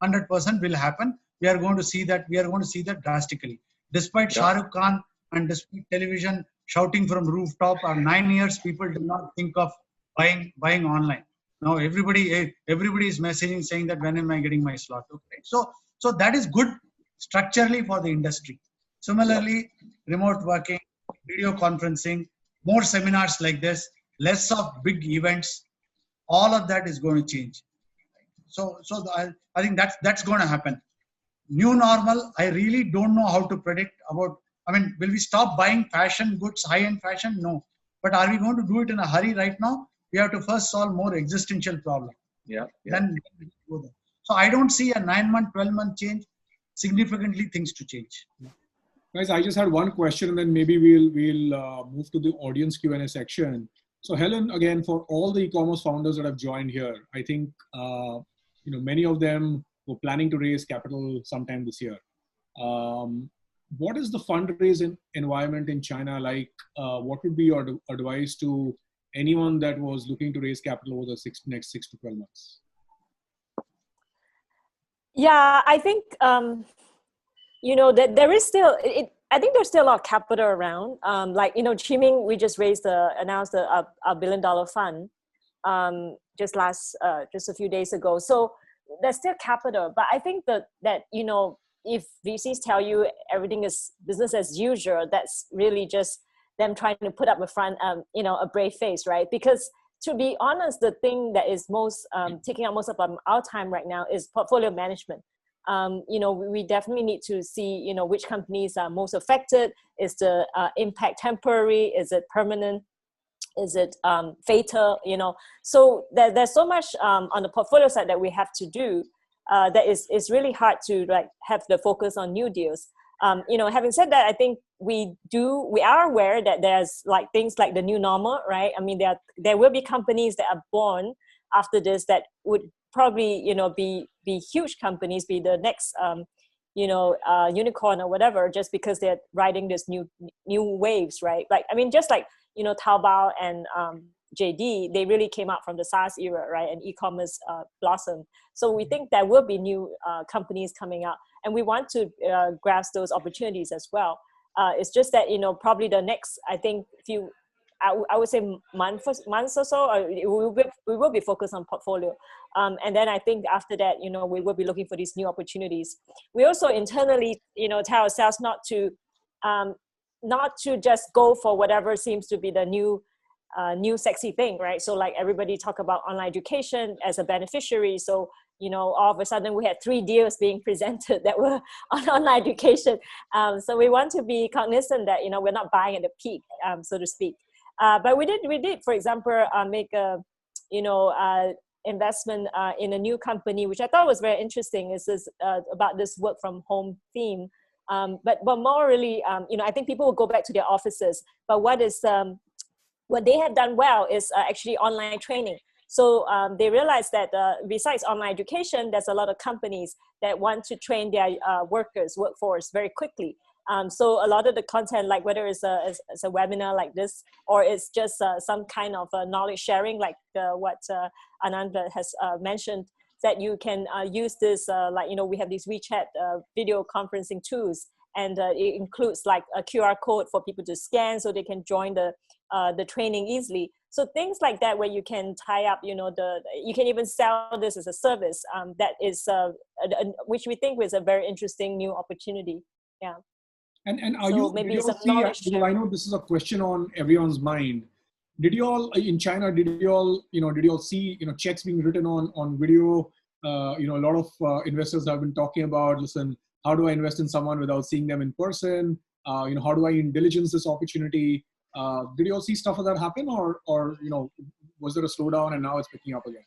100% will happen. We are going to see that. We are going to see that drastically. Despite Shah Rukh Khan and despite television shouting from rooftop, for 9 years people do not think of buying online. Now everybody is messaging saying that when am I getting my slot? Okay. So that is good structurally for the industry. Similarly, remote working, video conferencing, more seminars like this, less of big events, all of that is going to change. So I think that's going to happen. New normal, I really don't know how to predict about. I mean, will we stop buying fashion goods, high-end fashion? No. But are we going to do it in a hurry right now? We have to first solve more existential problem. Then we go there. So I don't see a 9-month, 12-month change. Significantly, things to change. Guys, I just had one question, and then maybe we'll move to the audience Q&A section. So Helen, again, for all the e-commerce founders that have joined here, I think many of them were planning to raise capital sometime this year. What is the fundraising environment in China like? What would be your advice to anyone that was looking to raise capital over the next 6 to 12 months? Yeah, I think that there is still. I think there's still a lot of capital around. Qiming, we just announced a $1 billion fund just a few days ago. So there's still capital, but I think that if VCs tell you everything is business as usual, that's really just them trying to put up a brave face, right? Because to be honest, the thing that is most taking up most of our time right now is portfolio management. We definitely need to see, which companies are most affected. Is the impact temporary? Is it permanent? Is it fatal? So there's so much on the portfolio side that we have to do. That is really hard to have the focus on new deals. Having said that, I think we are aware that there's things like the new normal, right? I mean, there will be companies that are born after this that would probably, be huge companies, be the next, unicorn or whatever, just because they're riding this new waves, right? Taobao and JD, they really came out from the SaaS era, right? And e-commerce blossomed. So we think there will be new companies coming out, and we want to grasp those opportunities as well. It's just that, probably the next, I think, I would say months or so, we will be focused on portfolio. And then I think after that, we will be looking for these new opportunities. We also internally, tell ourselves not to just go for whatever seems to be the new sexy thing, right? So everybody talk about online education as a beneficiary. So, all of a sudden we had 3 deals being presented that were on online education. So we want to be cognizant that, we're not buying at the peak, so to speak. But we did, for example, make a, investment in a new company, which I thought was very interesting. Is this about this work from home theme? But more really, I think people will go back to their offices. But what they have done well is actually online training. So they realized that besides online education, there's a lot of companies that want to train their workforce very quickly. So a lot of the content, like whether it's a webinar like this, or it's just some kind of knowledge sharing, like what Ananth has mentioned, that you can use this, we have these WeChat video conferencing tools, and it includes like a QR code for people to scan so they can join the training easily. So things like that, where you can tie up, you can even sell this as a service. That is, which we think was a very interesting new opportunity. Yeah. And are you, maybe some knowledge sharing. I know this is a question on everyone's mind. Did you all in China? Did you all see checks being written on video? A lot of investors have been talking about, listen, how do I invest in someone without seeing them in person? How do I diligence this opportunity? Did you all see stuff like that happen, or was there a slowdown and now it's picking up again?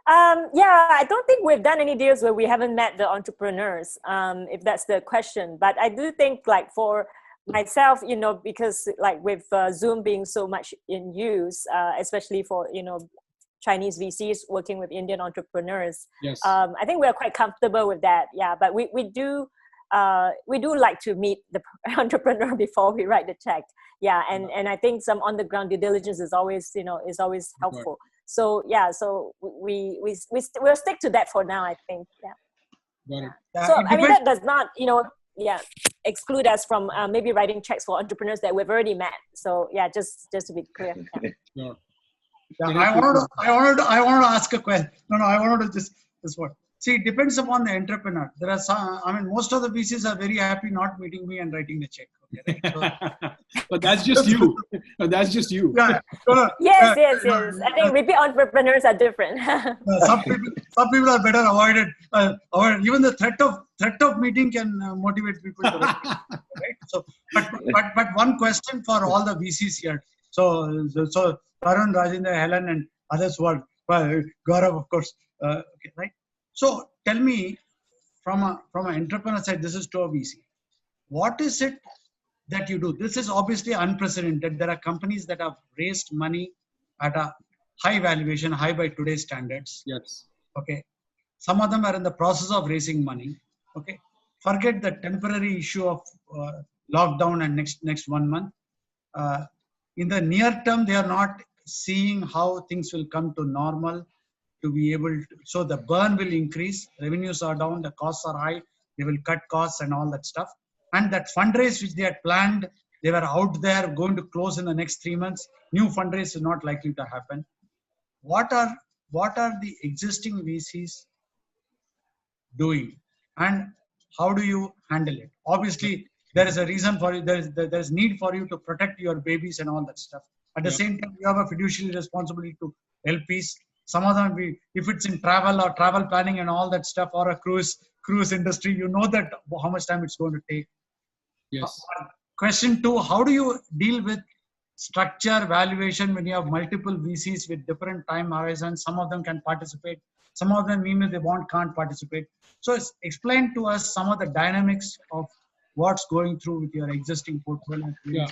I don't think we've done any deals where we haven't met the entrepreneurs, if that's the question. But I do think, like, for myself, because like with Zoom being so much in use, especially for, Chinese VCs working with Indian entrepreneurs. Yes. I think we're quite comfortable with that. Yeah, but we do like to meet the entrepreneur before we write the check. Yeah, and I think some on the ground due diligence is always helpful. So yeah, so we'll stick to that for now, I think. Yeah. Got it. So I mean, that does not exclude us from maybe writing checks for entrepreneurs that we've already met. So yeah, just to be clear. Yeah. Sure. Yeah, I wanted to ask a question. No, I wanted to just this one. See, it depends upon the entrepreneur. There are some. I mean, most of the VCs are very happy not meeting me and writing the check. Okay, right? So, but that's just you. That's just you. Yeah. Yes. I think repeat entrepreneurs are different. Some people are better avoided. Even the threat of meeting can motivate people to write. Right. So, but one question for all the VCs here. So Tarun, Rajendra, Helen, and others who are Gaurav, of course. Okay, right. So tell me, from an entrepreneur side, this is to a VC. What is it that you do? This is obviously unprecedented. There are companies that have raised money at a high valuation, high by today's standards. Yes. Okay. Some of them are in the process of raising money. Okay. Forget the temporary issue of lockdown and next 1 month. In the near term, they are not seeing how things will come to normal to be able to, so the burn will increase, revenues are down, the costs are high, they will cut costs and all that stuff. And that fundraise which they had planned, they were out there going to close in the next 3 months. New fundraise is not likely to happen. What are the existing VCs doing, and how do you handle it? Obviously, there is a reason for it. There is need for you to protect your babies and all that stuff. At the same time, you have a fiduciary responsibility to LPs. Some of them, if it's in travel or travel planning and all that stuff, or a cruise industry, you know that how much time it's going to take. Yes. Question 2, how do you deal with structure valuation when you have multiple VCs with different time horizons? Some of them can participate. Some of them, even if they can't participate. So explain to us some of the dynamics of what's going through with your existing portfolio. Yeah.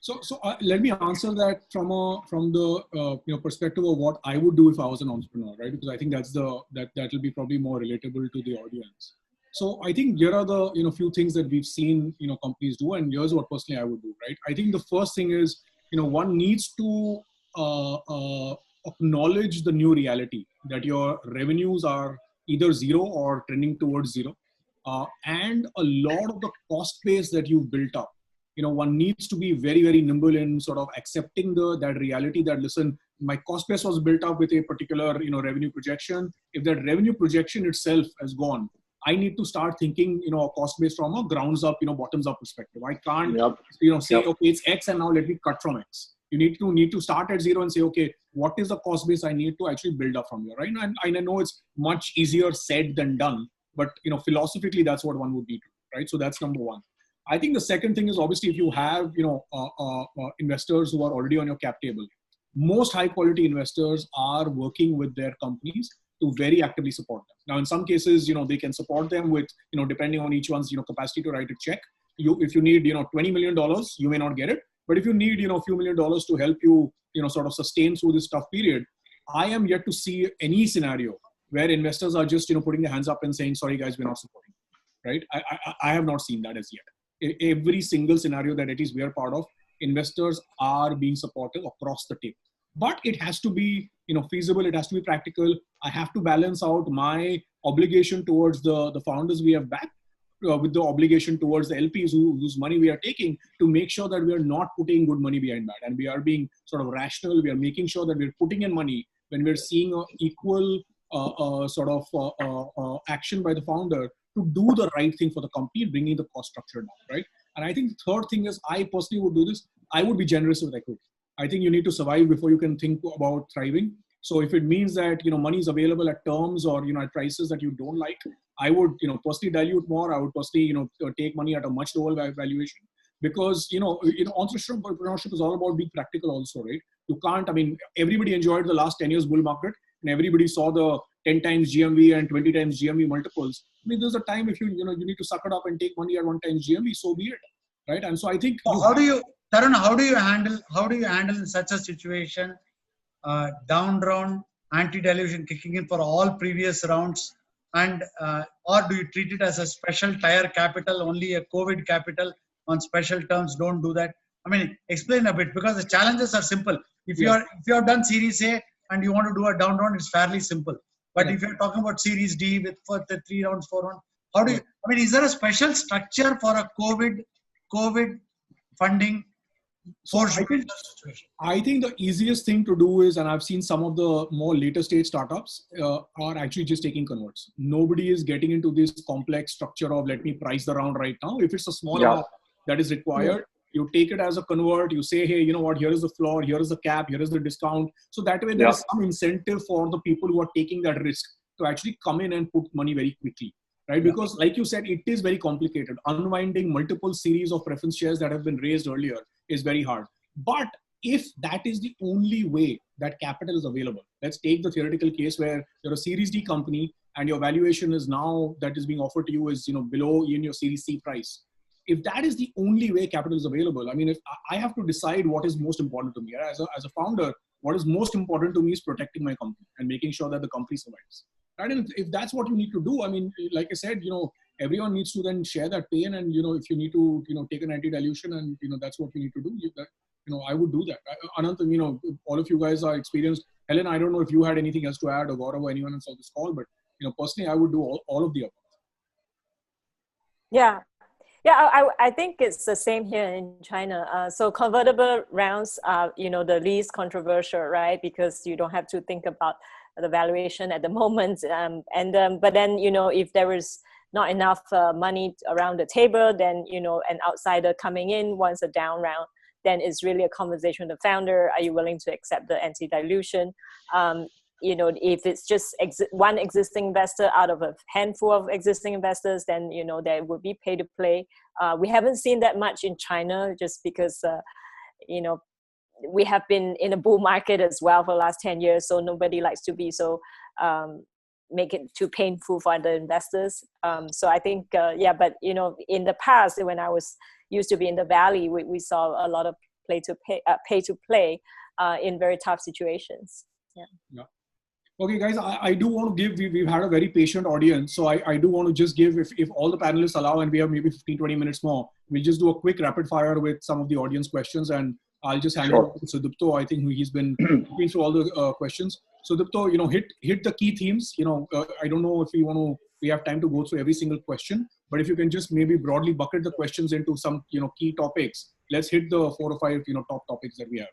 So let me answer that from the perspective of what I would do if I was an entrepreneur, right? Because I think that will be probably more relatable to the audience. So I think here are the few things that we've seen companies do, and here's what personally I would do, right? I think the first thing is one needs to acknowledge the new reality that your revenues are either zero or trending towards zero, and a lot of the cost base that you've built up. One needs to be very, very nimble in sort of accepting that reality that, listen, my cost base was built up with a particular, revenue projection. If that revenue projection itself has gone, I need to start thinking, a cost base from a grounds up, bottoms up perspective. I can't, say, okay, it's X and now let me cut from X. You need to start at zero and say, okay, what is the cost base I need to actually build up from here, right? And I know it's much easier said than done, but philosophically, that's what one would need to do, right? So that's number one. I think the second thing is obviously if you have investors who are already on your cap table, most high quality investors are working with their companies to very actively support them. Now, in some cases, they can support them with, depending on each one's, capacity to write a check. If you need, $20 million, you may not get it. But if you need, a few $1 million to help you, sort of sustain through this tough period, I am yet to see any scenario where investors are just, putting their hands up and saying, sorry guys, we're not supporting, right? I have not seen that as yet. Every single scenario that at least we are part of, investors are being supportive across the table. But it has to be, feasible. It has to be practical. I have to balance out my obligation towards the founders we have backed with the obligation towards the LPs whose money we are taking, to make sure that we are not putting good money behind bad, and we are being sort of rational. We are making sure that we're putting in money when we're seeing an equal action by the founder to do the right thing for the company, bringing the cost structure down, right? And I think the third thing is, I personally would do this. I would be generous with equity. I think you need to survive before you can think about thriving. So if it means that, money is available at terms or, at prices that you don't like, I would, personally dilute more. I would personally, take money at a much lower valuation, because, entrepreneurship is all about being practical also, right? You can't, everybody enjoyed the last 10 years bull market, and everybody saw the 10 times GMV and 20 times GMV multiples. There's a time if you need to suck it up and take money at 1 times GMV, so be it, right? And so I think Tarun, how do you handle in such a situation, down round, anti-dilution kicking in for all previous rounds, and or do you treat it as a special tier capital, only a COVID capital on special terms? Don't do that. Explain a bit, because the challenges are simple. If you have done Series A and you want to do a down round, it's fairly simple. But if you're talking about Series D with for the 3 rounds, 4 rounds, how do you? Is there a special structure for a COVID funding? I think the easiest thing to do is, and I've seen some of the more later stage startups are actually just taking converts. Nobody is getting into this complex structure of let me price the round right now. If it's a small amount that is required, you take it as a convert. You say, hey, you know what? Here is the floor. Here is the cap. Here is the discount. So that way there is some incentive for the people who are taking that risk to actually come in and put money very quickly. Right? Because like you said, it is very complicated. Unwinding multiple series of preference shares that have been raised earlier is very hard. But if that is the only way that capital is available, let's take the theoretical case where you're a Series D company and your valuation is now that is being offered to you is below in your Series C price. If that is the only way capital is available, if I have to decide what is most important to me as a founder, what is most important to me is protecting my company and making sure that the company survives. Right? And if that's what you need to do, like I said, everyone needs to then share that pain. And, if you need to, take an anti-dilution and, that's what you need to do, I would do that. Ananth, all of you guys are experienced. Helen, I don't know if you had anything else to add, or Gaurav or anyone else on this call, but, personally, I would do all of the above. Yeah. I think it's the same here in China. So convertible rounds are, the least controversial, right? Because you don't have to think about the valuation at the moment. But then, if there is not enough money around the table, then, an outsider coming in wants a down round, then it's really a conversation with the founder. Are you willing to accept the anti-dilution? If it's just one existing investor out of a handful of existing investors, then, there would be pay to play. We haven't seen that much in China just because, we have been in a bull market as well for the last 10 years. So nobody likes to be so, make it too painful for the investors. So I think, but, in the past, when I used to be in the Valley, we saw a lot of pay to play in very tough situations. Yeah. Okay, guys, I do want to give, we've had a very patient audience. So I do want to just give, if all the panelists allow, and we have maybe 15, 20 minutes more, we'll just do a quick rapid fire with some of the audience questions. And I'll just hand it over to Sudipto. I think he's been looking through all the questions. Sudipto, hit the key themes. I don't know if we have time to go through every single question, but if you can just maybe broadly bucket the questions into some, key topics. Let's hit the 4 or 5, top topics that we have.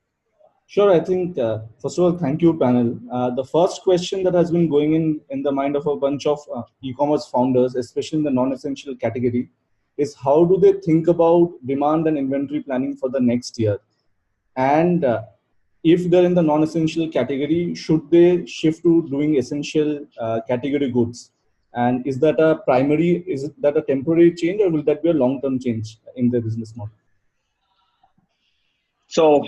Sure. I think, first of all, thank you, panel. The first question that has been going in the mind of a bunch of e-commerce founders, especially in the non-essential category, is how do they think about demand and inventory planning for the next year? And if they're in the non-essential category, should they shift to doing essential category goods? And is that a temporary change, or will that be a long-term change in the business model? So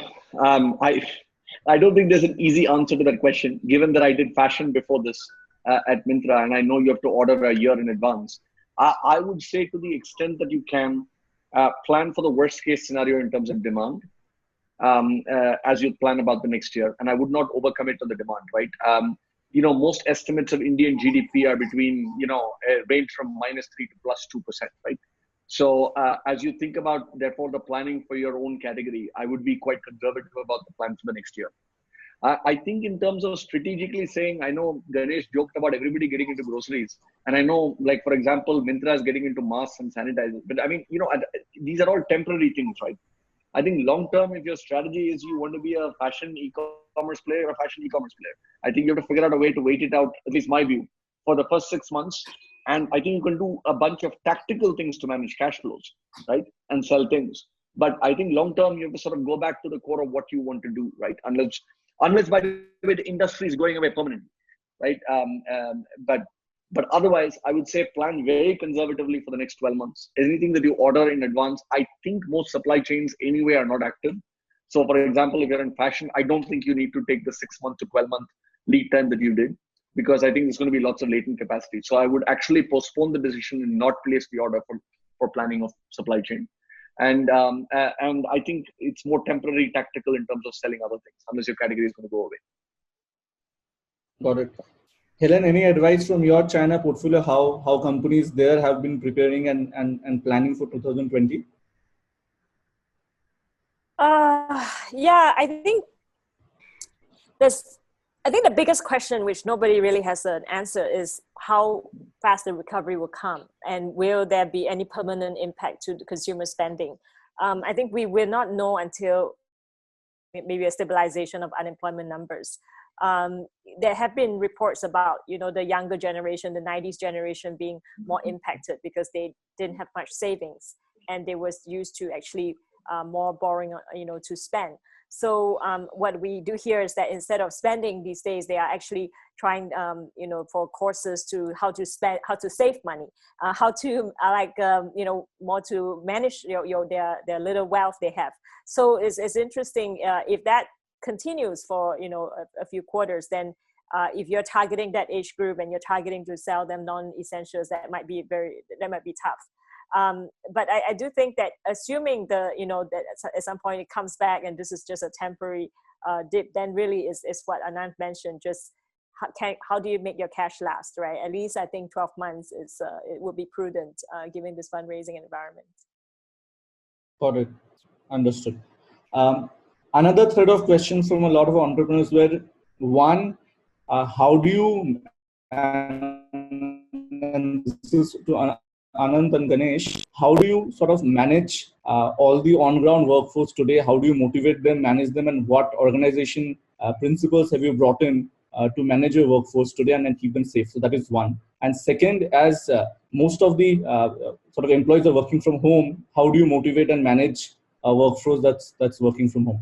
I don't think there's an easy answer to that question, given that I did fashion before this at Myntra, and I know you have to order a year in advance. I would say, to the extent that you can, plan for the worst case scenario in terms of demand, as you plan about the next year. And I would not overcommit to the demand, right? Most estimates of Indian GDP are between, range from -3 to +2%, right? So as you think about, therefore, the planning for your own category, I would be quite conservative about the plan for the next year. I think in terms of strategically saying, I know Ganesh joked about everybody getting into groceries. And I know, like, for example, Myntra is getting into masks and sanitizers. But I mean, these are all temporary things, right? I think long term, if your strategy is you want to be a fashion e-commerce player or a fashion e-commerce player, I think you have to figure out a way to wait it out, at least my view, for the first 6 months. And I think you can do a bunch of tactical things to manage cash flows, right? And sell things. But I think long term, you have to sort of go back to the core of what you want to do, right? Unless by the way, the industry is going away permanently, right? But otherwise, I would say plan very conservatively for the next 12 months. Anything that you order in advance, I think most supply chains anyway are not active. So for example, if you're in fashion, I don't think you need to take the 6 month to 12 month lead time that you did, because I think there's going to be lots of latent capacity. So I would actually postpone the decision and not place the order for planning of supply chain. And I think it's more temporary tactical in terms of selling other things, unless your category is going to go away. Got it. Helen, any advice from your China portfolio, how companies there have been preparing and planning for 2020? Yeah, I think the biggest question, which nobody really has an answer, is how fast the recovery will come, and will there be any permanent impact to the consumer spending? I think we will not know until maybe a stabilization of unemployment numbers. There have been reports about, the younger generation, the 90s generation, being more impacted because they didn't have much savings and they was used to actually more borrowing, to spend. So what we do here is that instead of spending these days, they are actually trying, for courses to how to save money, how to more to manage their little wealth they have. So it's interesting if that continues for a few quarters. Then if you're targeting that age group and you're targeting to sell them non-essentials, that might be tough. But I do think that assuming that at some point it comes back and this is just a temporary dip, then really is what Ananth mentioned. Just how do you make your cash last, right? At least I think 12 months it would be prudent given this fundraising environment. Got it. Understood. Another thread of questions from a lot of entrepreneurs were, one, how do you, and this is to Ananth and Ganesh, how do you sort of manage all the on-ground workforce today? How do you motivate them, manage them, and what organization principles have you brought in to manage your workforce today and keep them safe? So that is one. And second, as most of the sort of employees are working from home, how do you motivate and manage a workforce that's working from home?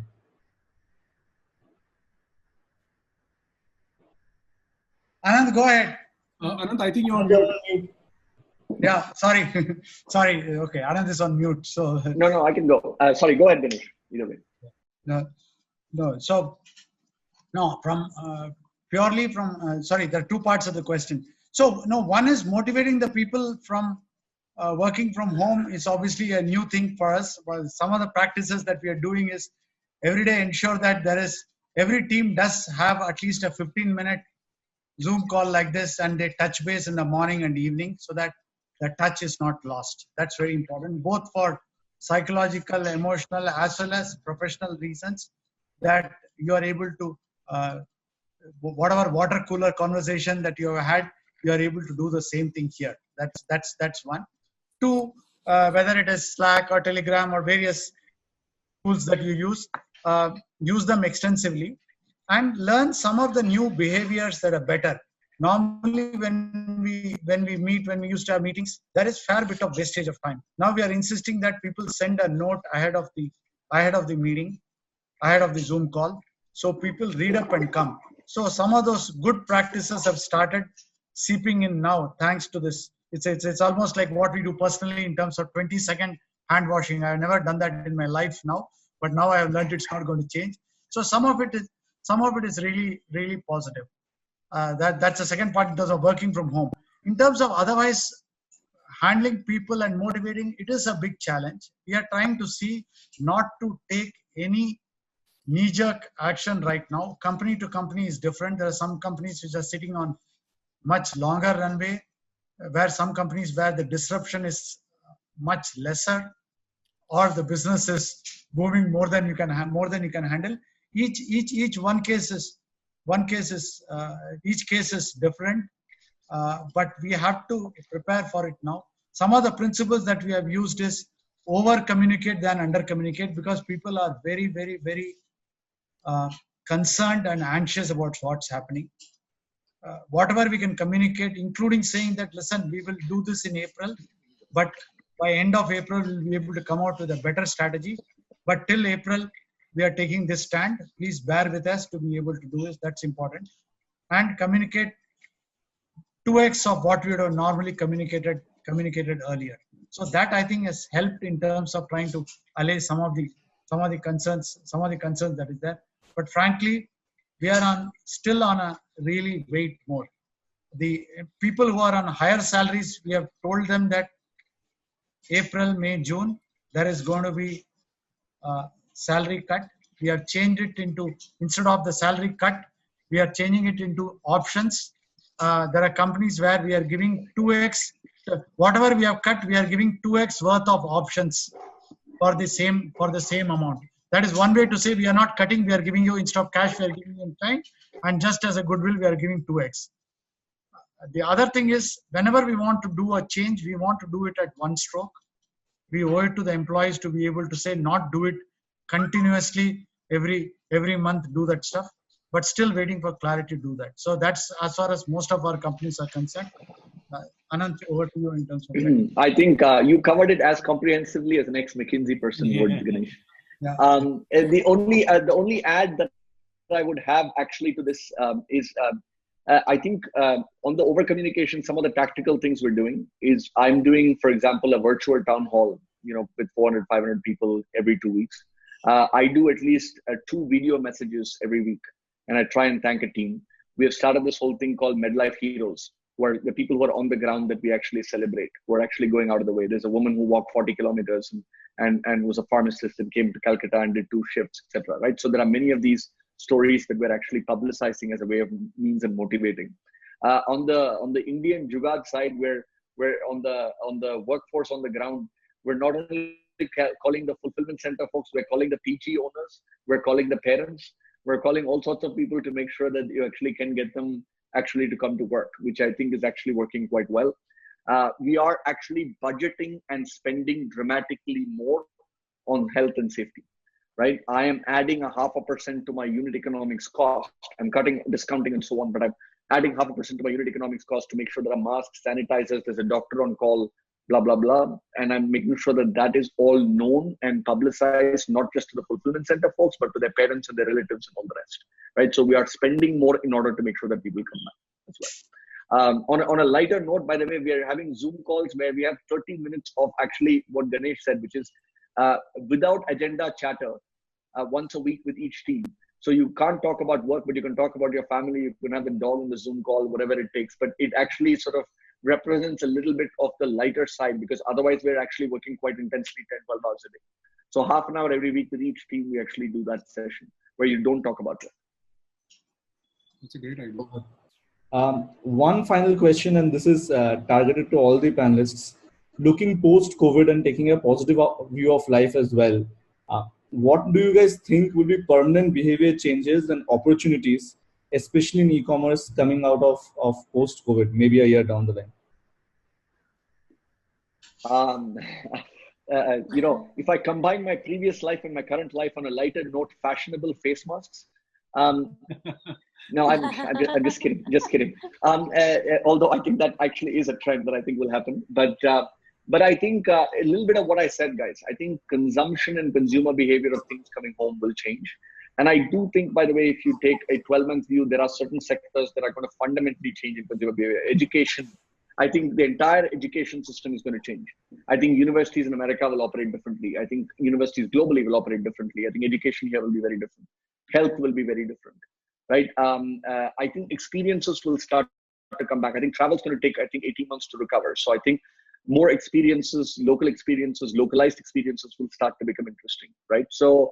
Ananth, go ahead. Ananth, I think you're on mute. Yeah, sorry. Sorry. Okay, Ananth is on mute. So No, I can go. Sorry, go ahead, Ganesh. Either way. No. So, no, purely from, sorry, there are two parts of the question. So, no, one is motivating the people from working from home is obviously a new thing for us. Well, some of the practices that we are doing is every day ensure that every team does have at least a 15-minute Zoom call like this, and they touch base in the morning and evening so that the touch is not lost. That's very important, both for psychological, emotional, as well as professional reasons, that you are able to, whatever water cooler conversation that you have had, you are able to do the same thing here. That's one. Two, whether it is Slack or Telegram or various tools that you use them extensively and learn some of the new behaviors that are better. Normally, when we used to have meetings, there is fair bit of wastage of time. Now we are insisting that people send a note ahead of the meeting, ahead of the Zoom call, So people read up and come. So some of those good practices have started seeping in now, thanks to this. It's almost like what we do personally in terms of 20-second hand washing. I've never done that in my life now, but now I have learned it's not going to change. So some of it is really, really positive. That's the second part in terms of working from home. In terms of otherwise handling people and motivating, it is a big challenge. We are trying to see not to take any knee-jerk action right now. Company to company is different. There are some companies which are sitting on much longer runway, where some companies where the disruption is much lesser, or the business is moving more than you can handle. Each case is different, but we have to prepare for it now. Some of the principles that we have used is over communicate than under communicate, because people are very, very, very concerned and anxious about what's happening. Whatever we can communicate, including saying that, listen, we will do this in April, but by end of April, we'll be able to come out with a better strategy. But till April, we are taking this stand. Please bear with us to be able to do this. That's important. And communicate 2x of what we would have normally communicated earlier. So that, I think, has helped in terms of trying to allay some of the concerns that is there. But frankly, we are still on a really wait mode. The people who are on higher salaries, we have told them that April, May, June, there is going to be a salary cut. We have changed it into, instead of the salary cut, we are changing it into options. There are companies where we are giving 2x, whatever we have cut, we are giving 2x worth of options for the same amount. That is one way to say we are not cutting, we are giving you, instead of cash, we are giving you in time, and just as a goodwill, we are giving 2x. The other thing is, whenever we want to do a change, we want to do it at one stroke. We owe it to the employees to be able to say, not do it continuously every month, do that stuff, but still waiting for clarity to do that. So that's as far as most of our companies are concerned. Ananth, over to you in terms of that. I think you covered it as comprehensively as an ex-McKinsey person would, Ganesh. Yeah. The only add that I would have actually to this is I think on the over communication, some of the tactical things we're doing is I'm doing, for example, a virtual town hall, with 400, 500 people every 2 weeks. I do at least 2 video messages every week, and I try and thank a team. We have started this whole thing called Medlife Heroes, where the people who are on the ground that we actually celebrate, who are actually going out of the way. There's a woman who walked 40 kilometers and was a pharmacist and came to Calcutta and did 2 shifts, etc. Right? So there are many of these stories that we're actually publicizing as a way of means and motivating. On the Indian Jugaad side, we're on the workforce on the ground, we're not only calling the fulfillment center folks, we're calling the PG owners, we're calling the parents, we're calling all sorts of people to make sure that you actually can get them actually to come to work, which I think is actually working quite well. We are actually budgeting and spending dramatically more on health and safety. Right? I am adding 0.5% to my unit economics cost. I'm discounting and so on, but I'm adding 0.5% to my unit economics cost to make sure there are masks, sanitizers, there's a doctor on call, blah, blah, blah. And I'm making sure that that is all known and publicized, not just to the fulfillment center folks, but to their parents and their relatives and all the rest. Right? So we are spending more in order to make sure that people come back as well. On a lighter note, by the way, we are having Zoom calls where we have 30 minutes of actually what Ganesh said, which is without agenda chatter once a week with each team. So you can't talk about work, but you can talk about your family. You can have the dog on the Zoom call, whatever it takes. But it actually sort of represents a little bit of the lighter side, because otherwise we're actually working quite intensely 10, 12 hours a day. So half an hour every week with each team, we actually do that session where you don't talk about it. That's a great idea. One final question, and this is targeted to all the panelists. Looking post-COVID and taking a positive view of life as well, what do you guys think will be permanent behavior changes and opportunities, especially in e-commerce coming out of post-COVID, maybe a year down the line? If I combine my previous life and my current life on a lighter note, fashionable face masks. No, I'm just kidding. Just kidding. Although I think that actually is a trend that I think will happen. But I think a little bit of what I said, guys. I think consumption and consumer behavior of things coming home will change. And I do think, by the way, if you take a 12-month view, there are certain sectors that are going to fundamentally change in consumer behavior. Education, I think the entire education system is going to change. I think universities in America will operate differently. I think universities globally will operate differently. I think education here will be very different. Health will be very different, right? I think experiences will start to come back. I think travel is going to take, 18 months to recover. So I think more experiences, localized experiences will start to become interesting, right? So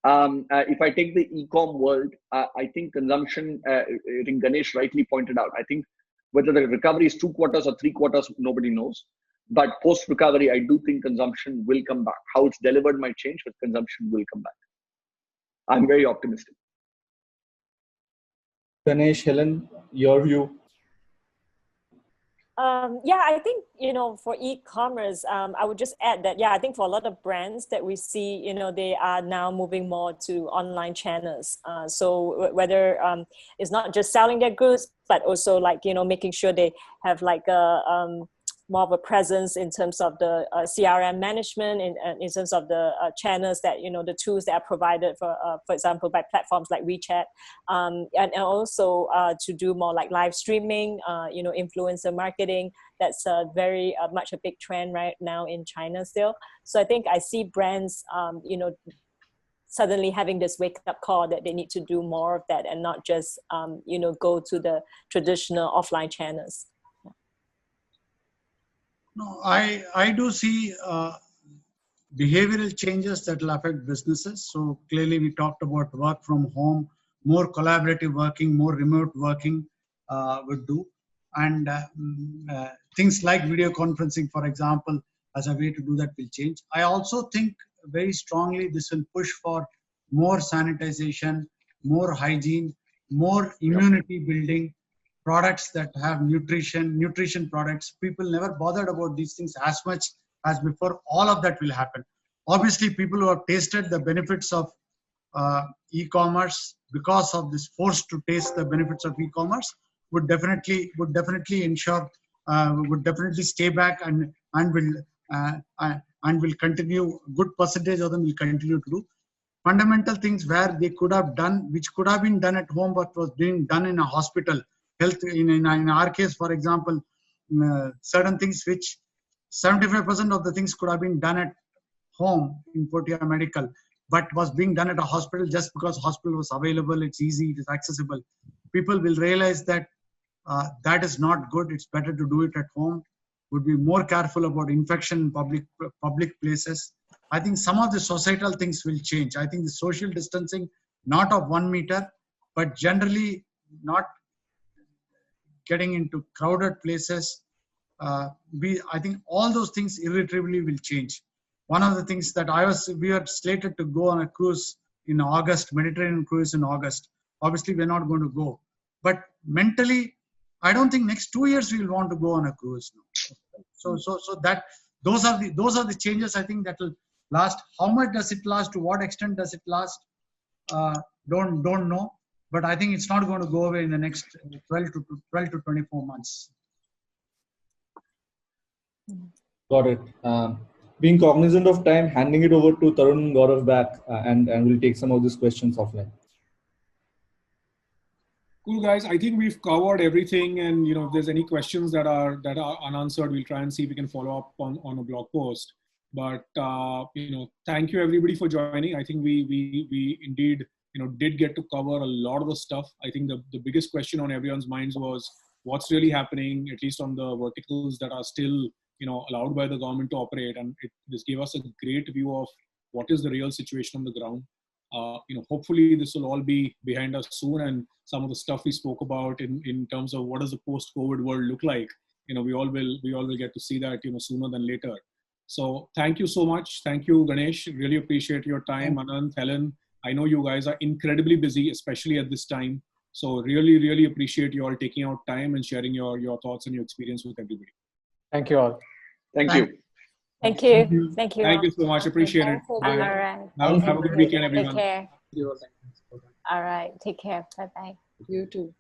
if I take the e-com world, I think consumption, I think Ganesh rightly pointed out, I think whether the recovery is 2 quarters or 3 quarters, nobody knows. But post-recovery, I do think consumption will come back. How it's delivered might change, but consumption will come back. I'm very optimistic. Ganesh, Helen, your view? Yeah, I think, for e-commerce, I would just add that, I think for a lot of brands that we see, they are now moving more to online channels. So whether it's not just selling their goods, but also making sure they have more of a presence in terms of the CRM management, in terms of the channels that, the tools that are provided for example, by platforms like WeChat, and also to do more like live streaming, influencer marketing. That's very much a big trend right now in China still. So I think I see brands, suddenly having this wake-up call that they need to do more of that and not just, go to the traditional offline channels. No, I do see behavioral changes that will affect businesses. So clearly we talked about work from home, more collaborative working, more remote working would do. And things like video conferencing, for example, as a way to do that will change. I also think very strongly this will push for more sanitization, more hygiene, more immunity building, products that have nutrition products. People never bothered about these things as much as before. All of that will happen. Obviously, people who have tasted the benefits of e-commerce because of this force to taste the benefits of e-commerce would definitely ensure would definitely stay back and will continue. Good percentage of them will continue to do fundamental things where they could have done, which could have been done at home, but was being done in a hospital. Health in our case, for example, certain things which 75% of the things could have been done at home in Portia Medical, but was being done at a hospital just because hospital was available, it's easy, it is accessible. People will realize that that is not good. It's better to do it at home. Would be more careful about infection in public places. I think some of the societal things will change. I think the social distancing, not of 1 meter, but generally not getting into crowded places. I think all those things irretrievably will change. One of the things that we were slated to go on a cruise in August, Mediterranean cruise in August. Obviously, we're not going to go. But mentally, I don't think next 2 years we'll want to go on a cruise. So that those are the changes I think that will last. How much does it last? To what extent does it last? Don't know. But I think it's not going to go away in the next 12 to 24 months. Got it. Being cognizant of time, handing it over to Tarun and Gaurav back, and we'll take some of these questions offline. Cool, guys. I think we've covered everything, and if there's any questions that are unanswered, we'll try and see if we can follow up on a blog post. But thank you everybody for joining. I think we indeed did get to cover a lot of the stuff. I think the biggest question on everyone's minds was what's really happening, at least on the verticals that are still allowed by the government to operate, and this gave us a great view of what is the real situation on the ground. Hopefully this will all be behind us soon, and some of the stuff we spoke about in terms of what does the post-COVID world look like, we all will get to see that sooner than later. So thank you so much. Thank you, Ganesh. Really appreciate your time. Ananth, Helen, I know you guys are incredibly busy, especially at this time. So really appreciate you all taking out time and sharing your thoughts and your experience with everybody. Thank you all. Thank you. Thank you. Thank you so much. Appreciate it. All right. Have a good weekend, everyone. Take care. All right. Take care. Bye-bye. You too.